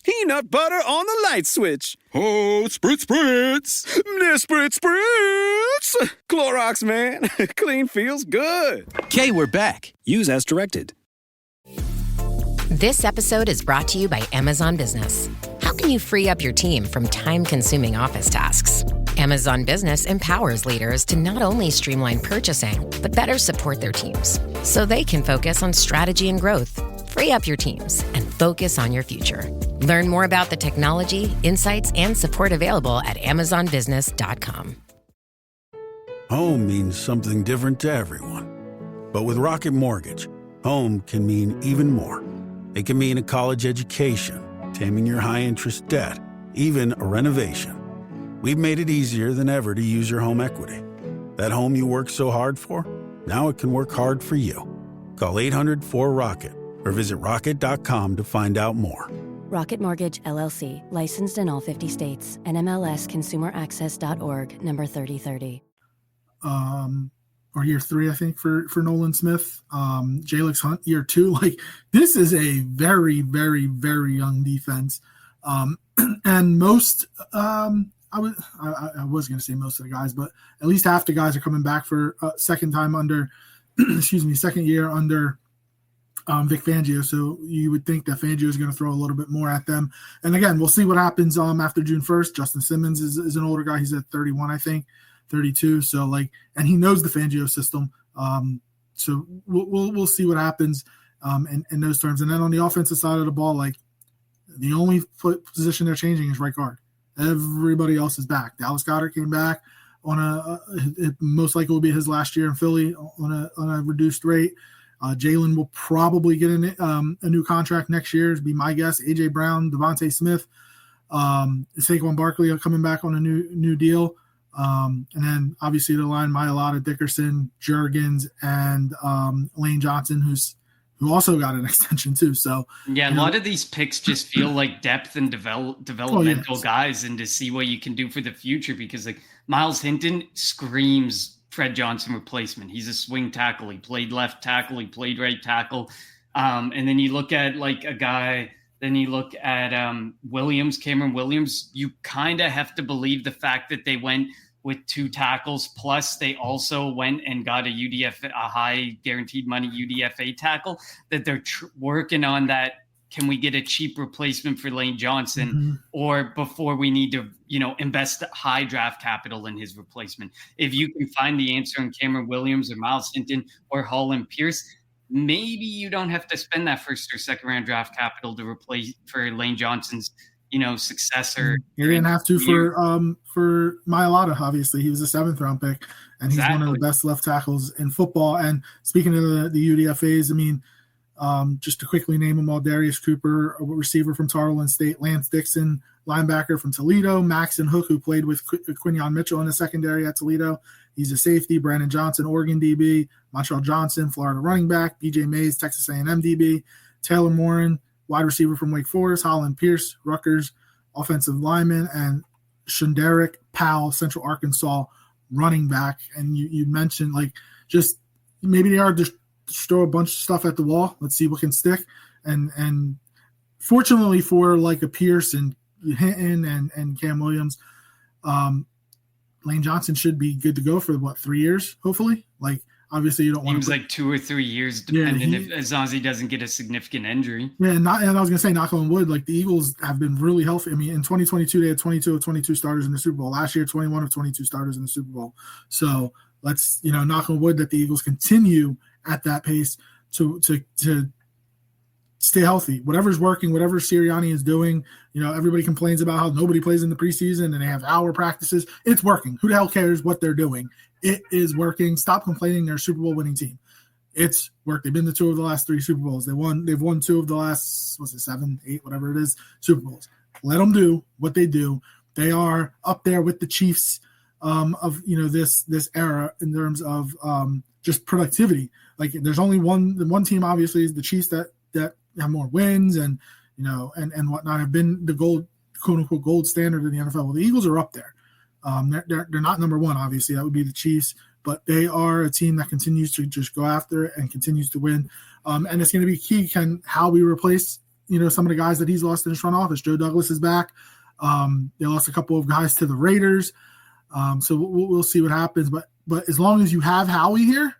Peanut butter on the light switch. Oh, spritz, spritz. Spritz, spritz. Clorox, man. Clean feels good. Okay, we're back. Use as directed. This episode is brought to you by Amazon Business. How can you free up your team from time-consuming office tasks? Amazon Business empowers leaders to not only streamline purchasing, but better support their teams so they can focus on strategy and growth. Free up your teams and focus on your future. Learn more about the technology, insights, and support available at amazonbusiness.com. Home means something different to everyone. But with Rocket Mortgage, home can mean even more. It can mean a college education, taming your high-interest debt, even a renovation. We've made it easier than ever to use your home equity. That home you worked so hard for, now it can work hard for you. Call 800-4ROCKET or visit rocket.com to find out more. Rocket Mortgage, LLC, licensed in all 50 states, NMLSconsumeraccess.org, number 3030. Or year 3, I think, for Nolan Smith. Jalix Hunt, year 2. Like, this is a very, very, very young defense. And most, I was going to say most of the guys, but at least half the guys are coming back for second year under Vic Fangio. So you would think that Fangio is going to throw a little bit more at them. And again, we'll see what happens after June 1st. Justin Simmons is an older guy. He's at 31, I think, 32. So and he knows the Fangio system. So we'll see what happens in those terms. And then on the offensive side of the ball, the only position they're changing is right guard. Everybody else is back. Dallas Goedert came back on it most likely will be his last year in Philly on a reduced rate. Jalen will probably get a new contract next year, would be my guess. A.J. Brown, Devontae Smith, Saquon Barkley are coming back on a new deal. And then obviously the line, Mailata, Dickerson, Juergens, and Lane Johnson, who also got an extension too. So yeah, a lot of these picks just feel like depth and developmental guys, and to see what you can do for the future, because Miles Hinton screams Fred Johnson replacement. He's a swing tackle. He played left tackle. He played right tackle. And then you look at a guy. Then you look at Cameron Williams. You kind of have to believe the fact that they went with 2 tackles, plus they also went and got a high guaranteed money UDFA tackle, that they're working on that. Can we get a cheap replacement for Lane Johnson, or before we need to, invest high draft capital in his replacement? If you can find the answer in Cameron Williams or Miles Hinton or Holland Pierce, maybe you don't have to spend that first or second round draft capital to replace for Lane Johnson's, successor. You didn't have to for Mailata. Obviously, he was a 7th round pick, and he's one of the best left tackles in football. And speaking of the UDFAs, I mean, just to quickly name them all: Darius Cooper, a receiver from Tarleton State; Lance Dixon, linebacker from Toledo; Maxon Hook, who played with Quinion Mitchell in the secondary at Toledo. He's a safety. Brandon Johnson, Oregon DB; Montreal Johnson, Florida running back; BJ Mays, Texas A&M DB; Taylor Morin, wide receiver from Wake Forest; Holland Pierce, Rutgers, offensive lineman; and Shunderick Powell, Central Arkansas, running back. And you mentioned just maybe they are just throw a bunch of stuff at the wall. Let's see what can stick. And fortunately for a Pierce and Hinton and Cam Williams, Lane Johnson should be good to go for 3 years, hopefully. Obviously you don't want to. Seems like 2 or 3 years, depending as long as he doesn't get a significant injury. Yeah, and I was gonna say, knock on wood, the Eagles have been really healthy. I mean, in 2022 they had 22 of 22 starters in the Super Bowl. Last year, 21 of 22 starters in the Super Bowl. So let's knock on wood that the Eagles continue at that pace to stay healthy. Whatever's working, whatever Sirianni is doing, everybody complains about how nobody plays in the preseason and they have hour practices. It's working. Who the hell cares what they're doing? It is working. Stop complaining. They're a Super Bowl winning team. It's worked. They've been to 2 of the last 3 Super Bowls. They've won 2 of the last, 7, 8, whatever it is, Super Bowls. Let them do what they do. They are up there with the Chiefs of this era in terms of just productivity. There's only one team, obviously, is the Chiefs that have more wins and whatnot, have been the quote unquote gold standard in the NFL. Well, the Eagles are up there. They're not number 1, obviously. That would be the Chiefs, but they are a team that continues to just go after it and continues to win. And it's going to be key how we replace some of the guys that he's lost in his front office. Joe Douglas is back. They lost a couple of guys to the Raiders. So we'll see what happens. But as long as you have Howie here,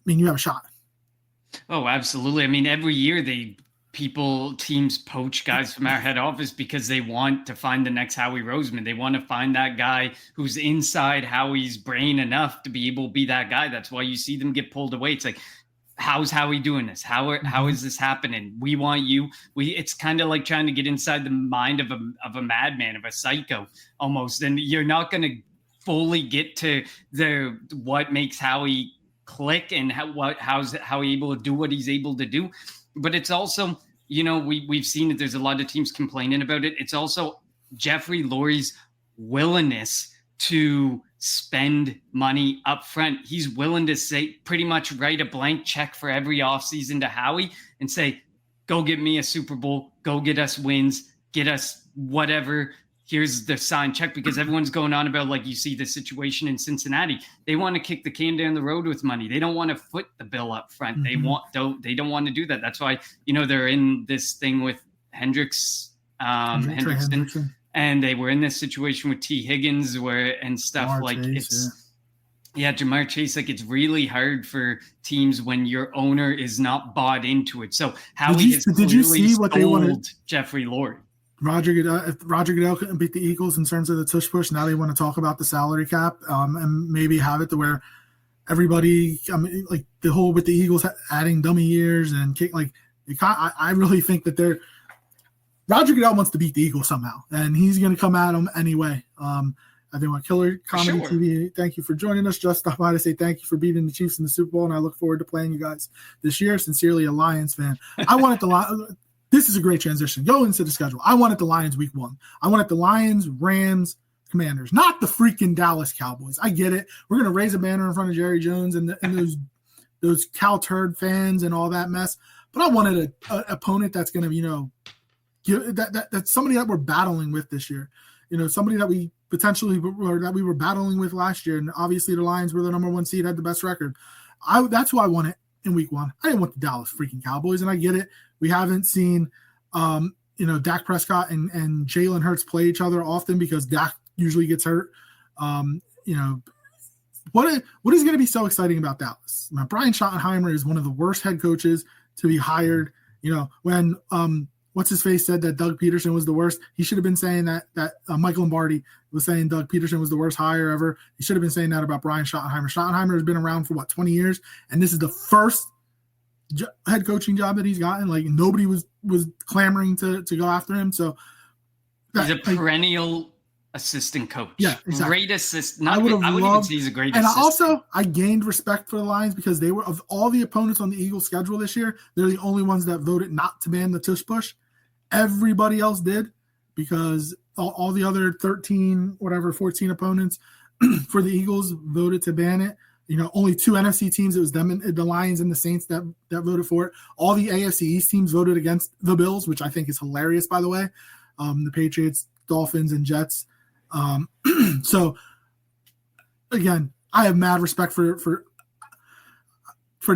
you have a shot. Oh, absolutely. Every year teams poach guys from our head office because they want to find the next Howie Roseman. They want to find that guy who's inside Howie's brain enough to be able to be that guy. That's why you see them get pulled away. It's like, how's Howie doing this? How is this happening? We want you. It's kind of like trying to get inside the mind of a madman, of a psycho almost. And you're not going to fully get to what makes Howie click and how's Howie able to do what he's able to do. But it's also, we've seen that there's a lot of teams complaining about it. It's also Jeffrey Lurie's willingness to spend money up front. He's willing to say, pretty much write a blank check for every offseason to Howie and say, go get me a Super Bowl, go get us wins, get us whatever. Here's the signed check, because everyone's going on about, like, you see the situation in Cincinnati. They want to kick the can down the road with money. They don't want to foot the bill up front. Mm-hmm. They don't want to do that. That's why, they're in this thing with Hendrickson. And they were in this situation with T. Higgins and stuff Jamar like Chase, Jamar Chase. Like, it's really hard for teams when your owner is not bought into it. So Howie has clearly sold Jeffrey Lurie. Roger Goodell couldn't beat the Eagles in terms of the tush push. Now they want to talk about the salary cap and maybe have it to where everybody, like the whole with the Eagles adding dummy years and I really think that Roger Goodell wants to beat the Eagles somehow, and he's going to come at them anyway. I think on Killer Comedy TV, thank you for joining us. Just stop by to say thank you for beating the Chiefs in the Super Bowl, and I look forward to playing you guys this year. Sincerely, a Lions fan. I wanted the This is a great transition. Go into the schedule. I wanted the Lions week 1. I wanted the Lions, Rams, Commanders, not the freaking Dallas Cowboys. I get it. We're going to raise a banner in front of Jerry Jones and those cow turd fans and all that mess. But I wanted an opponent that's going to, that's somebody that we're battling with this year. Somebody that we potentially were battling with last year. And obviously the Lions were the number 1 seed, had the best record. That's who I wanted in week 1. I didn't want the Dallas freaking Cowboys, and I get it. We haven't seen, Dak Prescott and Jalen Hurts play each other often because Dak usually gets hurt. What is going to be so exciting about Dallas? Brian Schottenheimer is one of the worst head coaches to be hired. When what's his face said that Doug Peterson was the worst, he should have been saying that Mike Lombardi was saying Doug Peterson was the worst hire ever. He should have been saying that about Brian Schottenheimer. Schottenheimer has been around for 20 years, and this is the first head coaching job that he's gotten. Like, nobody was clamoring to go after him. So he's a perennial assistant coach. Yeah, exactly. Great assistant. I wouldn't even say he's a great assistant. I gained respect for the Lions because they were, of all the opponents on the Eagles schedule this year, they're the only ones that voted not to ban the tush push. Everybody else did, because all the other 14 opponents for the Eagles voted to ban it. Only 2 NFC teams, it was them, and the Lions and the Saints that voted for it. All the AFC East teams voted against the Bills, which I think is hilarious, by the way. The Patriots, Dolphins, and Jets. So, again, I have mad respect for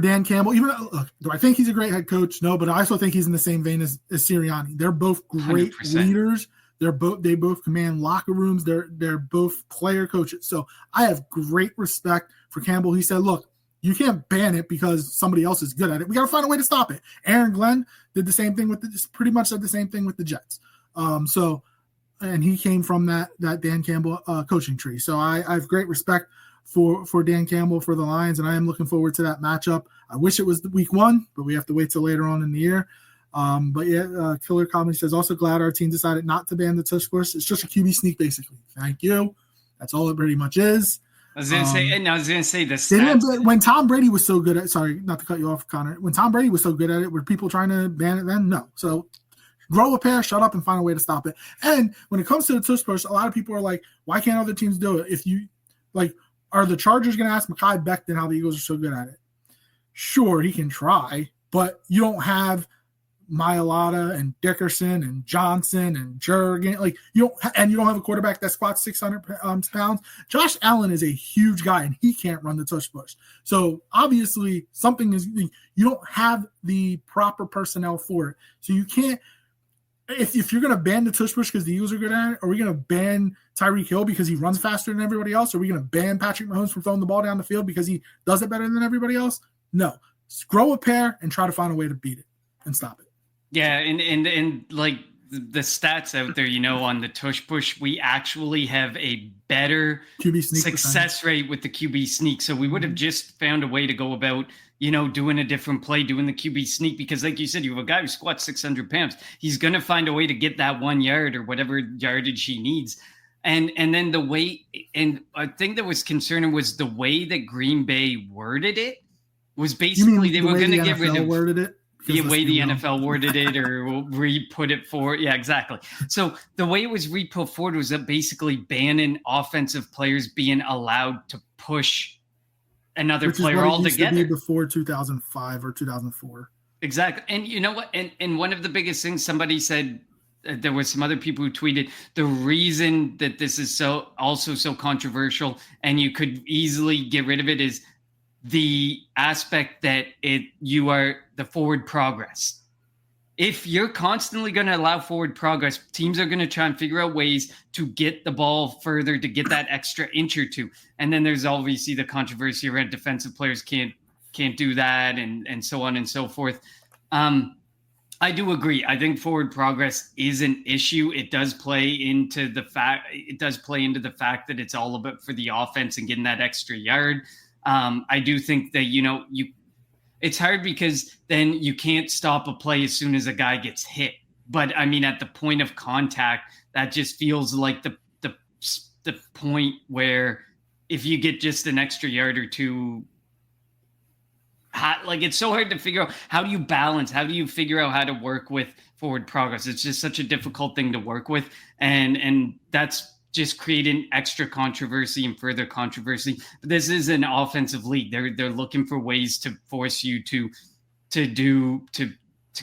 Dan Campbell. Even do I think he's a great head coach? No, but I also think he's in the same vein as Sirianni. They're both great 100%. Leaders. They both command locker rooms. They're both player coaches. So I have great respect for Campbell. He said, look, you can't ban it because somebody else is good at it. We got to find a way to stop it. Aaron Glenn did the same thing pretty much said the same thing with the Jets. And he came from that Dan Campbell coaching tree. So I have great respect for Dan Campbell, for the Lions, and I am looking forward to that matchup. I wish it was week 1, but we have to wait till later on in the year. Killer Comedy says, also glad our team decided not to ban the tush push. It's just a QB sneak, basically. Thank you. That's all it pretty much is. I was going to say this. When Tom Brady was so good at, sorry, not to cut you off, Connor. When Tom Brady was so good at it, were people trying to ban it then? No. So grow a pair, shut up, and find a way to stop it. And when it comes to the tush push, a lot of people are like, why can't other teams do it? If you, are the Chargers going to ask Mekhi Becton how the Eagles are so good at it? Sure, he can try, but you don't have Mailata and Dickerson and Johnson and Jurgen. Like you don't have a quarterback that squats 600 pounds. Josh Allen is a huge guy and he can't run the tush push. So obviously something is, you don't have the proper personnel for it. So you can't, if you're going to ban the tush push because the Eagles are good at it, are we going to ban Tyreek Hill because he runs faster than everybody else? Are we going to ban Patrick Mahomes from throwing the ball down the field because he does it better than everybody else? No. Grow a pair and try to find a way to beat it and stop it. Yeah, and like the stats out there, on the tush push, we actually have a better QB sneak success rate with the QB sneak. So we would have just found a way to go about doing a different play, doing the QB sneak, because like you said, you have a guy who squats 600 pounds. He's going to find a way to get that 1 yard or whatever yardage he needs. And then the way, and I think that was concerning was the way that Green Bay worded it was basically they were going to get rid of worded it. The way the NFL worded it or re-put it forward. Yeah, exactly. So the way it was re-put forward was that basically banning offensive players being allowed to push another player altogether. Used to be before 2005 or 2004. Exactly. And you know what? And one of the biggest things somebody said, there was some other people who tweeted, the reason that this is so controversial and you could easily get rid of it is the aspect that you are the forward progress. If you're constantly going to allow forward progress, teams are going to try and figure out ways to get the ball further, to get that extra inch or two. And then there's obviously the controversy around defensive players can't do that and so on and so forth. I do agree. I think forward progress is an issue. It does play into the fact that it's all about for the offense and getting that extra yard. I do think that, it's hard because then you can't stop a play as soon as a guy gets hit. But I mean, at the point of contact, that just feels like the point where if you get just an extra yard or two, it's so hard to figure out how do you figure out how to work with forward progress. It's just such a difficult thing to work with. And that's just creating extra controversy and further controversy. But this is an offensive league. They're looking for ways to force you to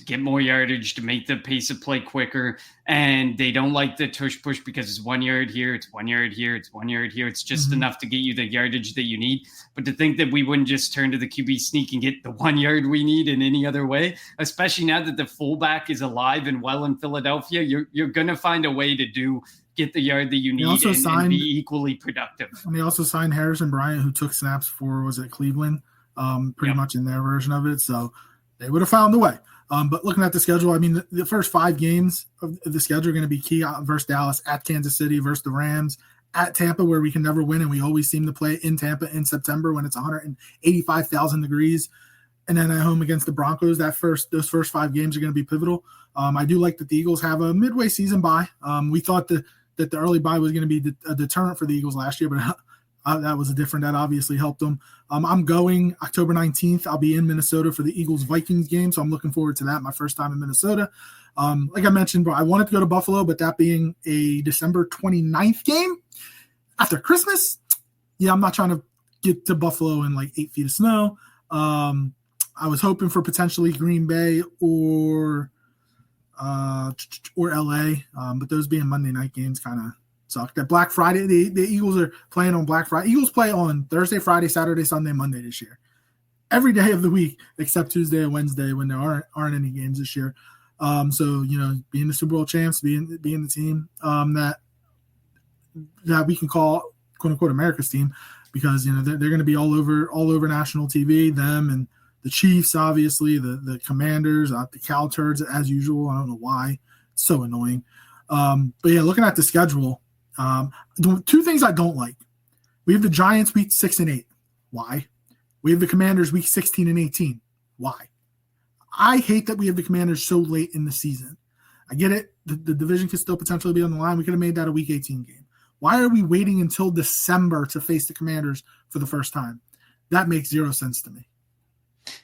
get more yardage, to make the pace of play quicker. And they don't like the tush push because it's 1 yard here, it's 1 yard here, it's 1 yard here. It's just enough to get you the yardage that you need. But to think that we wouldn't just turn to the QB sneak and get the 1 yard we need in any other way, especially now that the fullback is alive and well in Philadelphia, you're going to find a way to get the yard that you need and be equally productive. And they also signed Harrison Bryant, who took snaps for, Cleveland, pretty much in their version of it. So they would have found a way. But looking at the schedule, I mean, the first 5 games of the schedule are going to be key versus Dallas, at Kansas City versus the Rams, at Tampa, where we can never win, and we always seem to play in Tampa in September when it's 185,000 degrees. And then at home against the Broncos, those first 5 games are going to be pivotal. I do like that the Eagles have a midway season bye. We thought that the early bye was going to be a deterrent for the Eagles last year, but that obviously helped them. I'm going October 19th. I'll be in Minnesota for the Eagles-Vikings game, so I'm looking forward to that, my first time in Minnesota. Like I mentioned, I wanted to go to Buffalo, but that being a December 29th game after Christmas, I'm not trying to get to Buffalo in 8 feet of snow. I was hoping for potentially Green Bay or LA, but those being Monday night games kind of suck. That Black Friday, the Eagles are playing on Black Friday. Eagles play on Thursday, Friday, Saturday, Sunday, Monday this year. Every day of the week except Tuesday and Wednesday when there aren't any games this year. So being the Super Bowl champs, being the team that we can call quote unquote America's team, because they're going to be all over national TV. Them and the Chiefs, obviously, the Commanders, the Cow Turds, as usual. I don't know why. It's so annoying. But looking at the schedule, 2 things I don't like. We have the Giants week 6 and 8. Why? We have the Commanders week 16 and 18. Why? I hate that we have the Commanders so late in the season. I get it. The division could still potentially be on the line. We could have made that a week 18 game. Why are we waiting until December to face the Commanders for the first time? That makes 0 sense to me.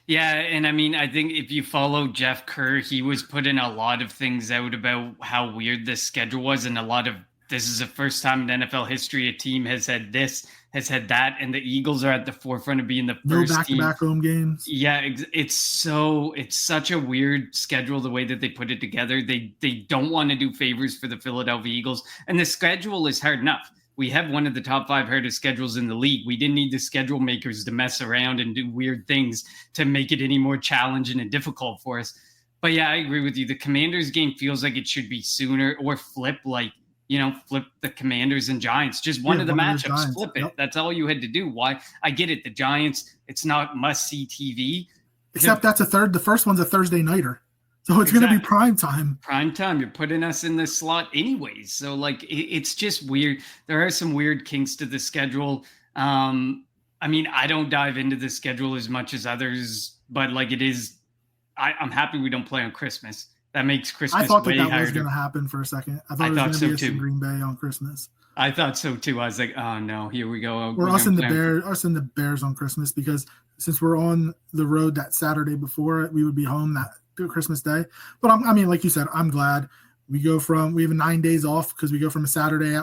Yeah, and I mean, I think if you follow Jeff Kerr, he was putting a lot of things out about how weird this schedule was, and a lot of this is the first time in NFL history a team has had this, has had that, and the Eagles are at the forefront of being the first team. No back-to-back home games. Yeah, it's such a weird schedule the way that they put it together. They don't want to do favors for the Philadelphia Eagles, and the schedule is hard enough. We have one of the top 5 hardest schedules in the league. We didn't need the schedule makers to mess around and do weird things to make it any more challenging and difficult for us. But yeah, I agree with you. The Commanders game feels like it should be sooner, or flip the Commanders and Giants. Just one of the matchups, flip it. Yep. That's all you had to do. Why? I get it. The Giants, it's not must-see TV. Except the first one's a Thursday nighter. So it's going to be prime time. Prime time. You're putting us in this slot anyways. So, like, it's just weird. There are some weird kinks to the schedule. I mean, I don't dive into the schedule as much as others, but, like, it is – I'm happy we don't play on Christmas. That makes Christmas way harder. I thought that was going to happen for a second. I thought it was going to be Green Bay on Christmas. I thought so, too. I was like, oh, no, here we go. Or us and the Bears on Christmas, because since we're on the road that Saturday before, we would be home that Christmas Day. But I mean, like you said, I'm glad we have 9 days off, because we go from a Saturday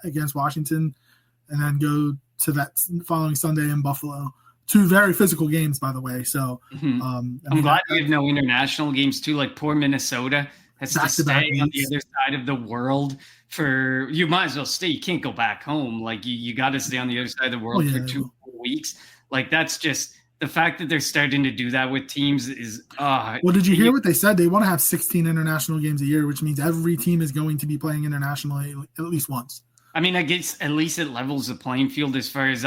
against Washington and then go to that following Sunday in Buffalo. 2 very physical games, by the way. So I'm glad we have no international games too. Like, poor Minnesota has to stay on the other side of the world for. You might as well stay. You can't go back home. Like, you got to stay on the other side of the world for 2 weeks. Like, that's just. The fact that they're starting to do that with teams is well, did you hear what they said? They want to have 16 international games a year, which means every team is going to be playing internationally at least once. I mean, I guess at least it levels the playing field as far as,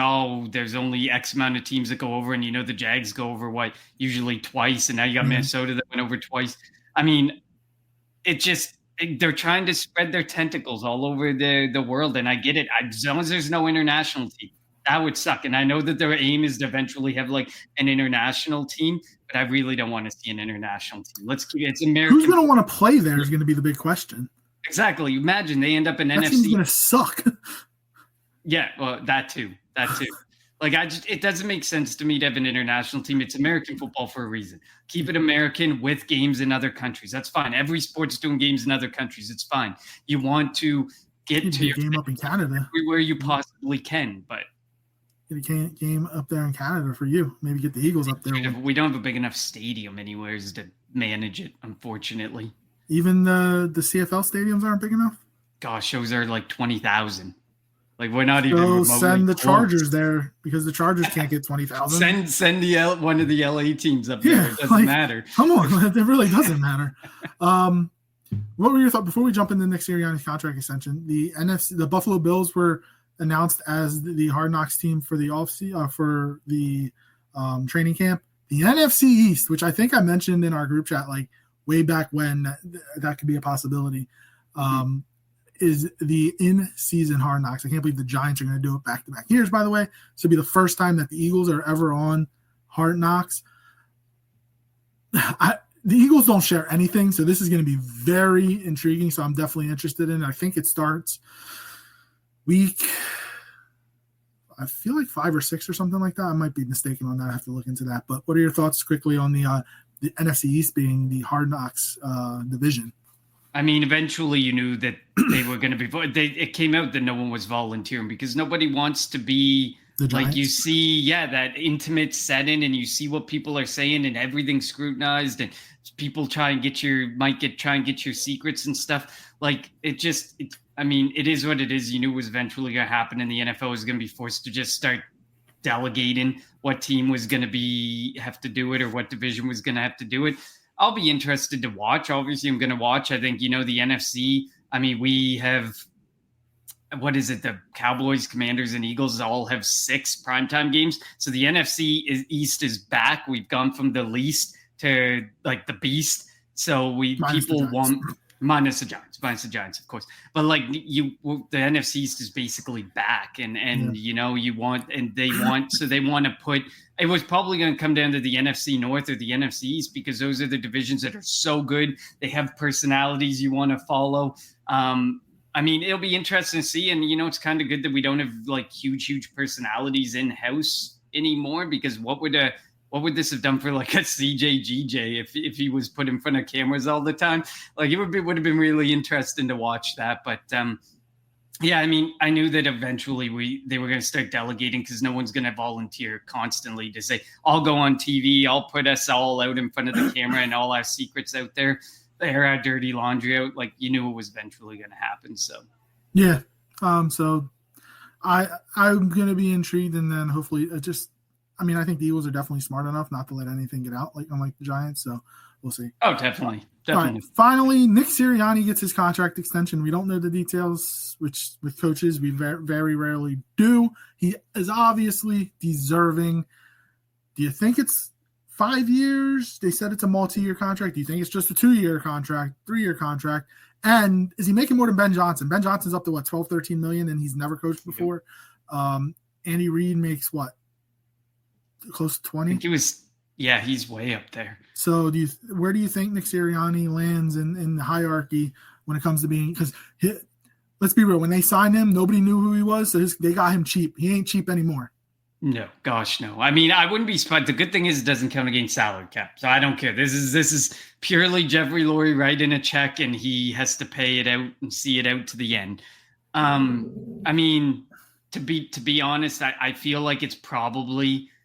there's only X amount of teams that go over, and the Jags go over usually twice, and now you got Minnesota that went over twice. I mean, they're trying to spread their tentacles all over the world, and I get it. As long as there's no international team. That would suck. And I know that their aim is to eventually have like an international team, but I really don't want to see an international team. It's American. Who's going to want to play there is going to be the big question. Exactly. Imagine they end up in NFC. That team's going to suck. Yeah, well, that too. Like, it doesn't make sense to me to have an international team. It's American football for a reason. Keep it American with games in other countries. That's fine. Every sport's doing games in other countries. It's fine. You want to get to your game up in Canada everywhere you possibly can, but. Get a game up there in Canada for you. Maybe get the Eagles up there. We don't have a big enough stadium anywhere to manage it, unfortunately. Even the CFL stadiums aren't big enough? Gosh, those are like 20,000. Like, we're not even remotely send the Chargers there, because the Chargers can't get 20,000. Send one of the LA teams up there. Yeah, it doesn't matter. Come on, it really doesn't matter. What were your thoughts before we jump into Nick Sirianni's contract extension? The Buffalo Bills were announced as the Hard Knocks team for the training camp. The NFC East, which I think I mentioned in our group chat like way back when that could be a possibility, is the in-season Hard Knocks. I can't believe the Giants are going to do it back-to-back years, by the way. This will be the first time that the Eagles are ever on Hard Knocks. The Eagles don't share anything, so this is going to be very intriguing, so I'm definitely interested in it. I think it starts week, I feel like 5 or 6 or something like that. I might be mistaken on that. I have to look into that. But what are your thoughts quickly on the NFC East being the Hard Knocks division? I mean, eventually you knew that they were going to be – it came out that no one was volunteering, because nobody wants to be like, you see, that intimate setting, and you see what people are saying, and everything's scrutinized, and people try and get your secrets and stuff. Like, it is what it is. You knew it was eventually going to happen, and the NFL was going to be forced to just start delegating what team was going to have to do it, or what division was going to have to do it. I'll be interested to watch. Obviously, I'm going to watch. I think, the NFC, I mean, we have, what is it? The Cowboys, Commanders, and Eagles all have 6 primetime games. So the NFC East is back. We've gone from the least to like the beast. So people want minus the Giants, of course. But like the NFC East is basically back, and they want to put. It was probably going to come down to the NFC North or the NFC East, because those are the divisions that are so good. They have personalities you want to follow. I mean, it'll be interesting to see, and it's kind of good that we don't have like huge personalities in house anymore, because what would this have done for like a CJ if he was put in front of cameras all the time? Like, it would have been really interesting to watch that. But Yeah, I mean, I knew that eventually they were going to start delegating because no one's going to volunteer constantly to say, I'll go on TV, I'll put us all out in front of the camera and all our secrets out there, air our dirty laundry out. Like, you knew it was eventually going to happen. So, yeah. So I'm going to be intrigued, and then hopefully I think the Eagles are definitely smart enough not to let anything get out, unlike the Giants. So we'll see. Oh, definitely. All right, finally, Nick Sirianni gets his contract extension. We don't know the details, which with coaches we very, very rarely do. He is obviously deserving. Do you think it's 5 years? They said it's a multi-year contract. Do you think it's just a 2-year contract, 3-year contract? And is he making more than Ben Johnson? Ben Johnson's up to what, 12, 13 million, and he's never coached before. Andy Reid makes what? Close to 20? I think he was. Yeah, he's way up there. So where do you think Nick Sirianni lands in the hierarchy when it comes to being – because let's be real, when they signed him, nobody knew who he was, so they got him cheap. He ain't cheap anymore. No, gosh, no. I mean, I wouldn't be surprised. The good thing is it doesn't count against salary cap, so I don't care. This is purely Jeffrey Lurie writing a check, and he has to pay it out and see it out to the end. I mean, to be honest, I feel like it's probably –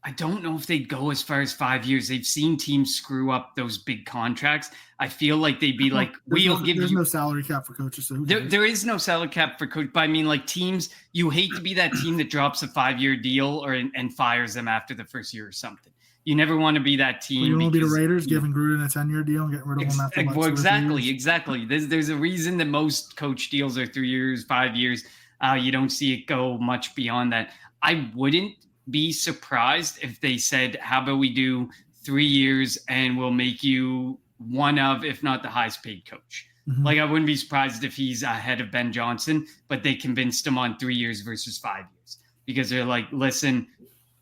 I don't know if they'd go as far as 5 years. They've seen teams screw up those big contracts. I feel like they'd be like, there's no salary cap for coaches. So there is no salary cap for coach. But I mean, like teams, you hate to be that team that drops a 5-year deal and fires them after the first year or something. You never want to be that team. You want to be the Raiders giving Gruden a 10-year deal and getting rid of him after well, exactly. There's a reason that most coach deals are 3 years, 5 years. You don't see it go much beyond that. I wouldn't be surprised if they said, how about we do 3 years and we'll make you one of, if not the highest paid coach. Mm-hmm. Like I wouldn't be surprised if he's ahead of Ben Johnson, but they convinced him on 3 years versus 5 years because they're like, listen,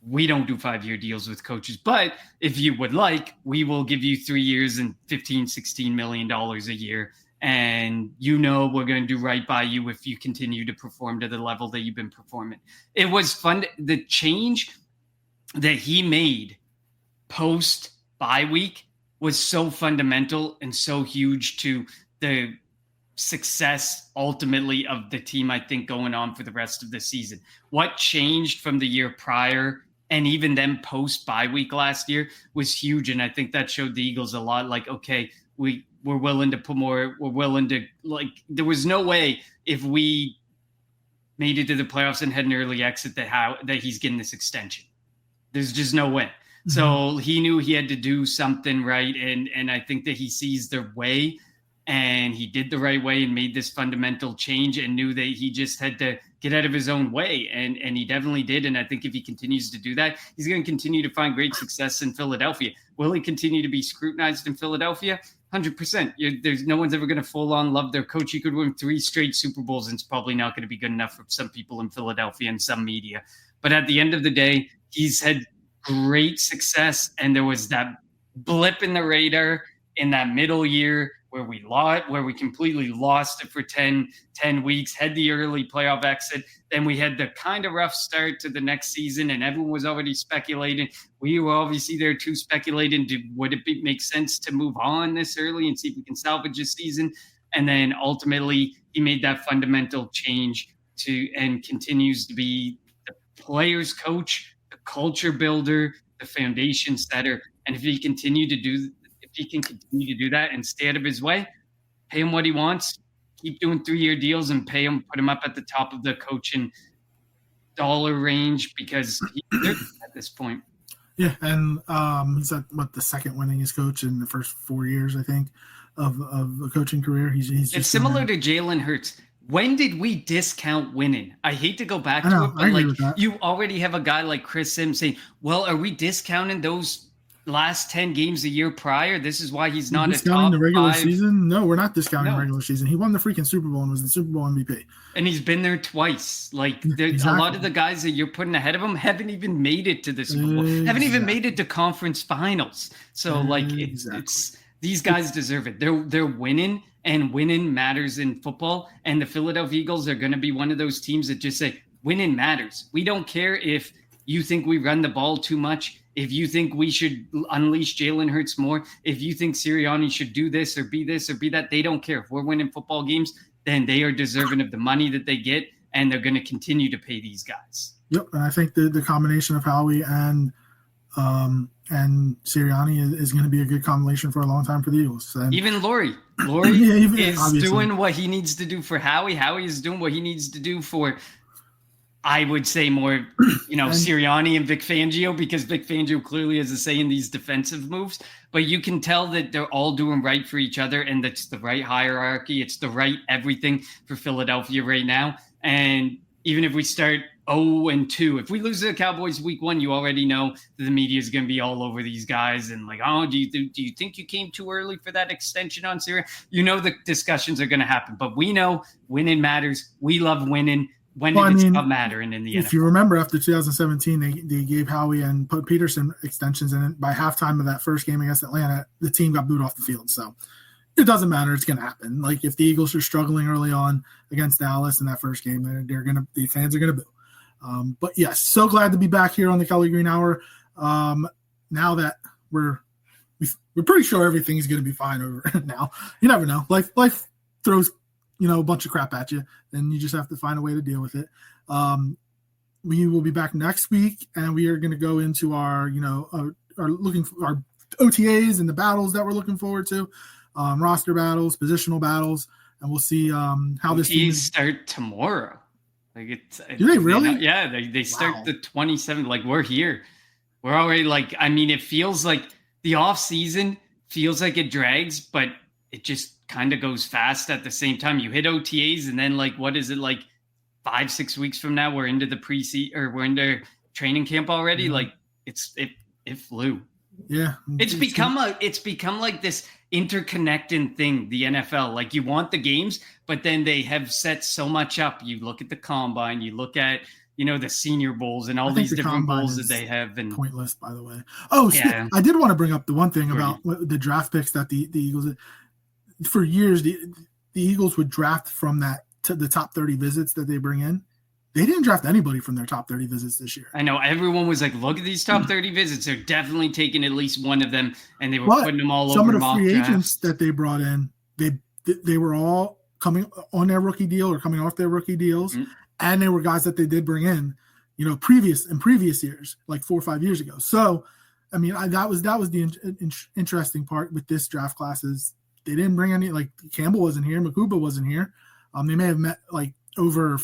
we don't do 5-year deals with coaches, but if you would like, we will give you 3 years and $15-16 million a year. And we're going to do right by you if you continue to perform to the level that you've been performing. It was fun. The change that he made post bye week was so fundamental and so huge to the success ultimately of the team, I think, going on for the rest of the season. What changed from the year prior and even then post bye week last year was huge. And I think that showed the Eagles a lot like, okay, we're willing to put more. We're willing to there was no way if we made it to the playoffs and had an early exit that he's getting this extension. There's just no way. Mm-hmm. So he knew he had to do something right. And I think that he sees the way and he did the right way and made this fundamental change and knew that he just had to get out of his own way. And he definitely did. And I think if he continues to do that, he's going to continue to find great success in Philadelphia. Will he continue to be scrutinized in Philadelphia? 100%. There's no one's ever going to full on love their coach. He could win 3 straight Super Bowls and it's probably not going to be good enough for some people in Philadelphia and some media. But at the end of the day, he's had great success. And there was that blip in the radar in that middle year where we completely lost it for 10 weeks, had the early playoff exit. Then we had the kind of rough start to the next season and everyone was already speculating. We were obviously there too speculating. Would it make sense to move on this early and see if we can salvage a season? And then ultimately he made that fundamental change and continues to be the players coach, the culture builder, the foundation setter. And if he can continue to do that and stay out of his way, pay him what he wants, keep doing 3-year deals and put him up at the top of the coaching dollar range because he's at this point. Yeah, and he's at the second winningest coach in the first 4 years, I think, of a coaching career. It's similar to Jalen Hurts. When did we discount winning? I hate to go back to it, but you already have a guy like Chris Sims saying, well, are we discounting those last 10 games a year prior? This is why he's not discounting the regular season. No, we're not discounting the regular season. He won the freaking Super Bowl and was the Super Bowl MVP. And he's been there twice. A lot of the guys that you're putting ahead of him haven't even made it to the Super Bowl, haven't even made it to conference finals. So it's these guys deserve it. They're winning, and winning matters in football. And the Philadelphia Eagles are going to be one of those teams that just say winning matters. We don't care if you think we run the ball too much. If you think we should unleash Jalen Hurts more, if you think Sirianni should do this or be that, they don't care. If we're winning football games, then they are deserving of the money that they get, and they're going to continue to pay these guys. Yep, and I think the combination of Howie and Sirianni is going to be a good combination for a long time for the Eagles. And even Laurie is doing what he needs to do for Howie. Howie is doing what he needs to do for, I would say, more, Sirianni and Vic Fangio, because Vic Fangio clearly has a say in these defensive moves. But you can tell that they're all doing right for each other, and that's the right hierarchy. It's the right everything for Philadelphia right now. And even if we start 0-2, if we lose to the Cowboys week 1, you already know that the media is going to be all over these guys and like, oh, do you think you came too early for that extension on Syria? The discussions are going to happen, but we know winning matters. We love winning. When did it stop mattering in the NFL? If you remember, after 2017, they gave Howie and Peterson extensions, and by halftime of that first game against Atlanta, the team got booed off the field. So it doesn't matter. It's going to happen. Like if the Eagles are struggling early on against Dallas in that first game, the fans are going to boo. But yes, so glad to be back here on the Kelly Green Hour. Now that we're pretty sure everything's going to be fine over now. You never know. Life throws a bunch of crap at you, and you just have to find a way to deal with it. We will be back next week, and we are going to go into our looking for our OTAs and the battles that we're looking forward to, roster battles, positional battles, and we'll see how this team start tomorrow. Do they really? Yeah, they start the 27th. Like we're here. We're already it feels like the off season feels like it drags, but it just kind of goes fast at the same time. You hit OTAs, and then what is it, 5-6 weeks from now we're into the preseason, or we're into training camp already. Mm-hmm. It flew. Yeah, it's become like this interconnecting thing, the NFL. You want the games, but then they have set so much up. You look at the combine, you look at the Senior Bowls and all these different bowls that they have. And pointless, by the way. Oh, yeah. I did want to bring up the one thing about the draft picks that the Eagles. For years, the Eagles would draft from the top 30 visits that they bring in. They didn't draft anybody from their top 30 visits this year. I know everyone was like, look at these top 30 visits. They're definitely taking at least one of them, and they were putting them all over mock drafts. Some of the free agents that they brought in, they were all coming on their rookie deal or coming off their rookie deals, and they were guys that they did bring in, previous years, like 4 or 5 years ago. So, that was the interesting part with this draft class is they didn't bring any, Campbell wasn't here, Makuba wasn't here. They may have met over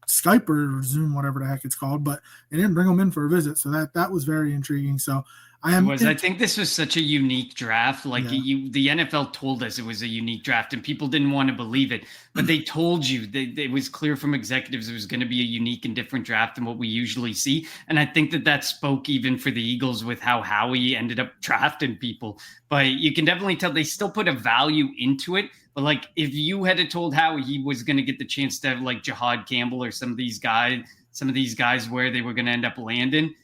Skype or Zoom, whatever the heck it's called, but they didn't bring them in for a visit. So that was very intriguing. So I think this was such a unique draft. The NFL told us it was a unique draft, and people didn't want to believe it, but they told you it was clear from executives it was going to be a unique and different draft than what we usually see. And I think that spoke even for the Eagles with how Howie ended up drafting people. But you can definitely tell they still put a value into it. But if you had told Howie he was going to get the chance to have Jihad Campbell or some of these guys where they were going to end up landing,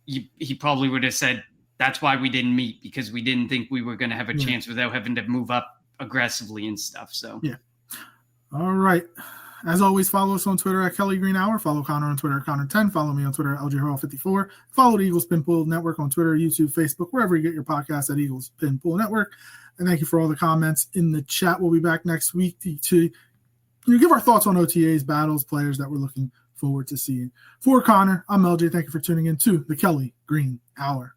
he probably would have said, that's why we didn't meet, because we didn't think we were going to have a chance without having to move up aggressively and stuff. So, yeah. All right. As always, follow us on Twitter at Kelly Green Hour. Follow Connor on Twitter at Connor10. Follow me on Twitter at LJHurl54. Follow the Eagles Pin Pool Network on Twitter, YouTube, Facebook, wherever you get your podcasts at Eagles Pin Pool Network. And thank you for all the comments in the chat. We'll be back next week to give our thoughts on OTAs, battles, players that we're looking forward to seeing. For Connor, I'm LJ. Thank you for tuning in to the Kelly Green Hour.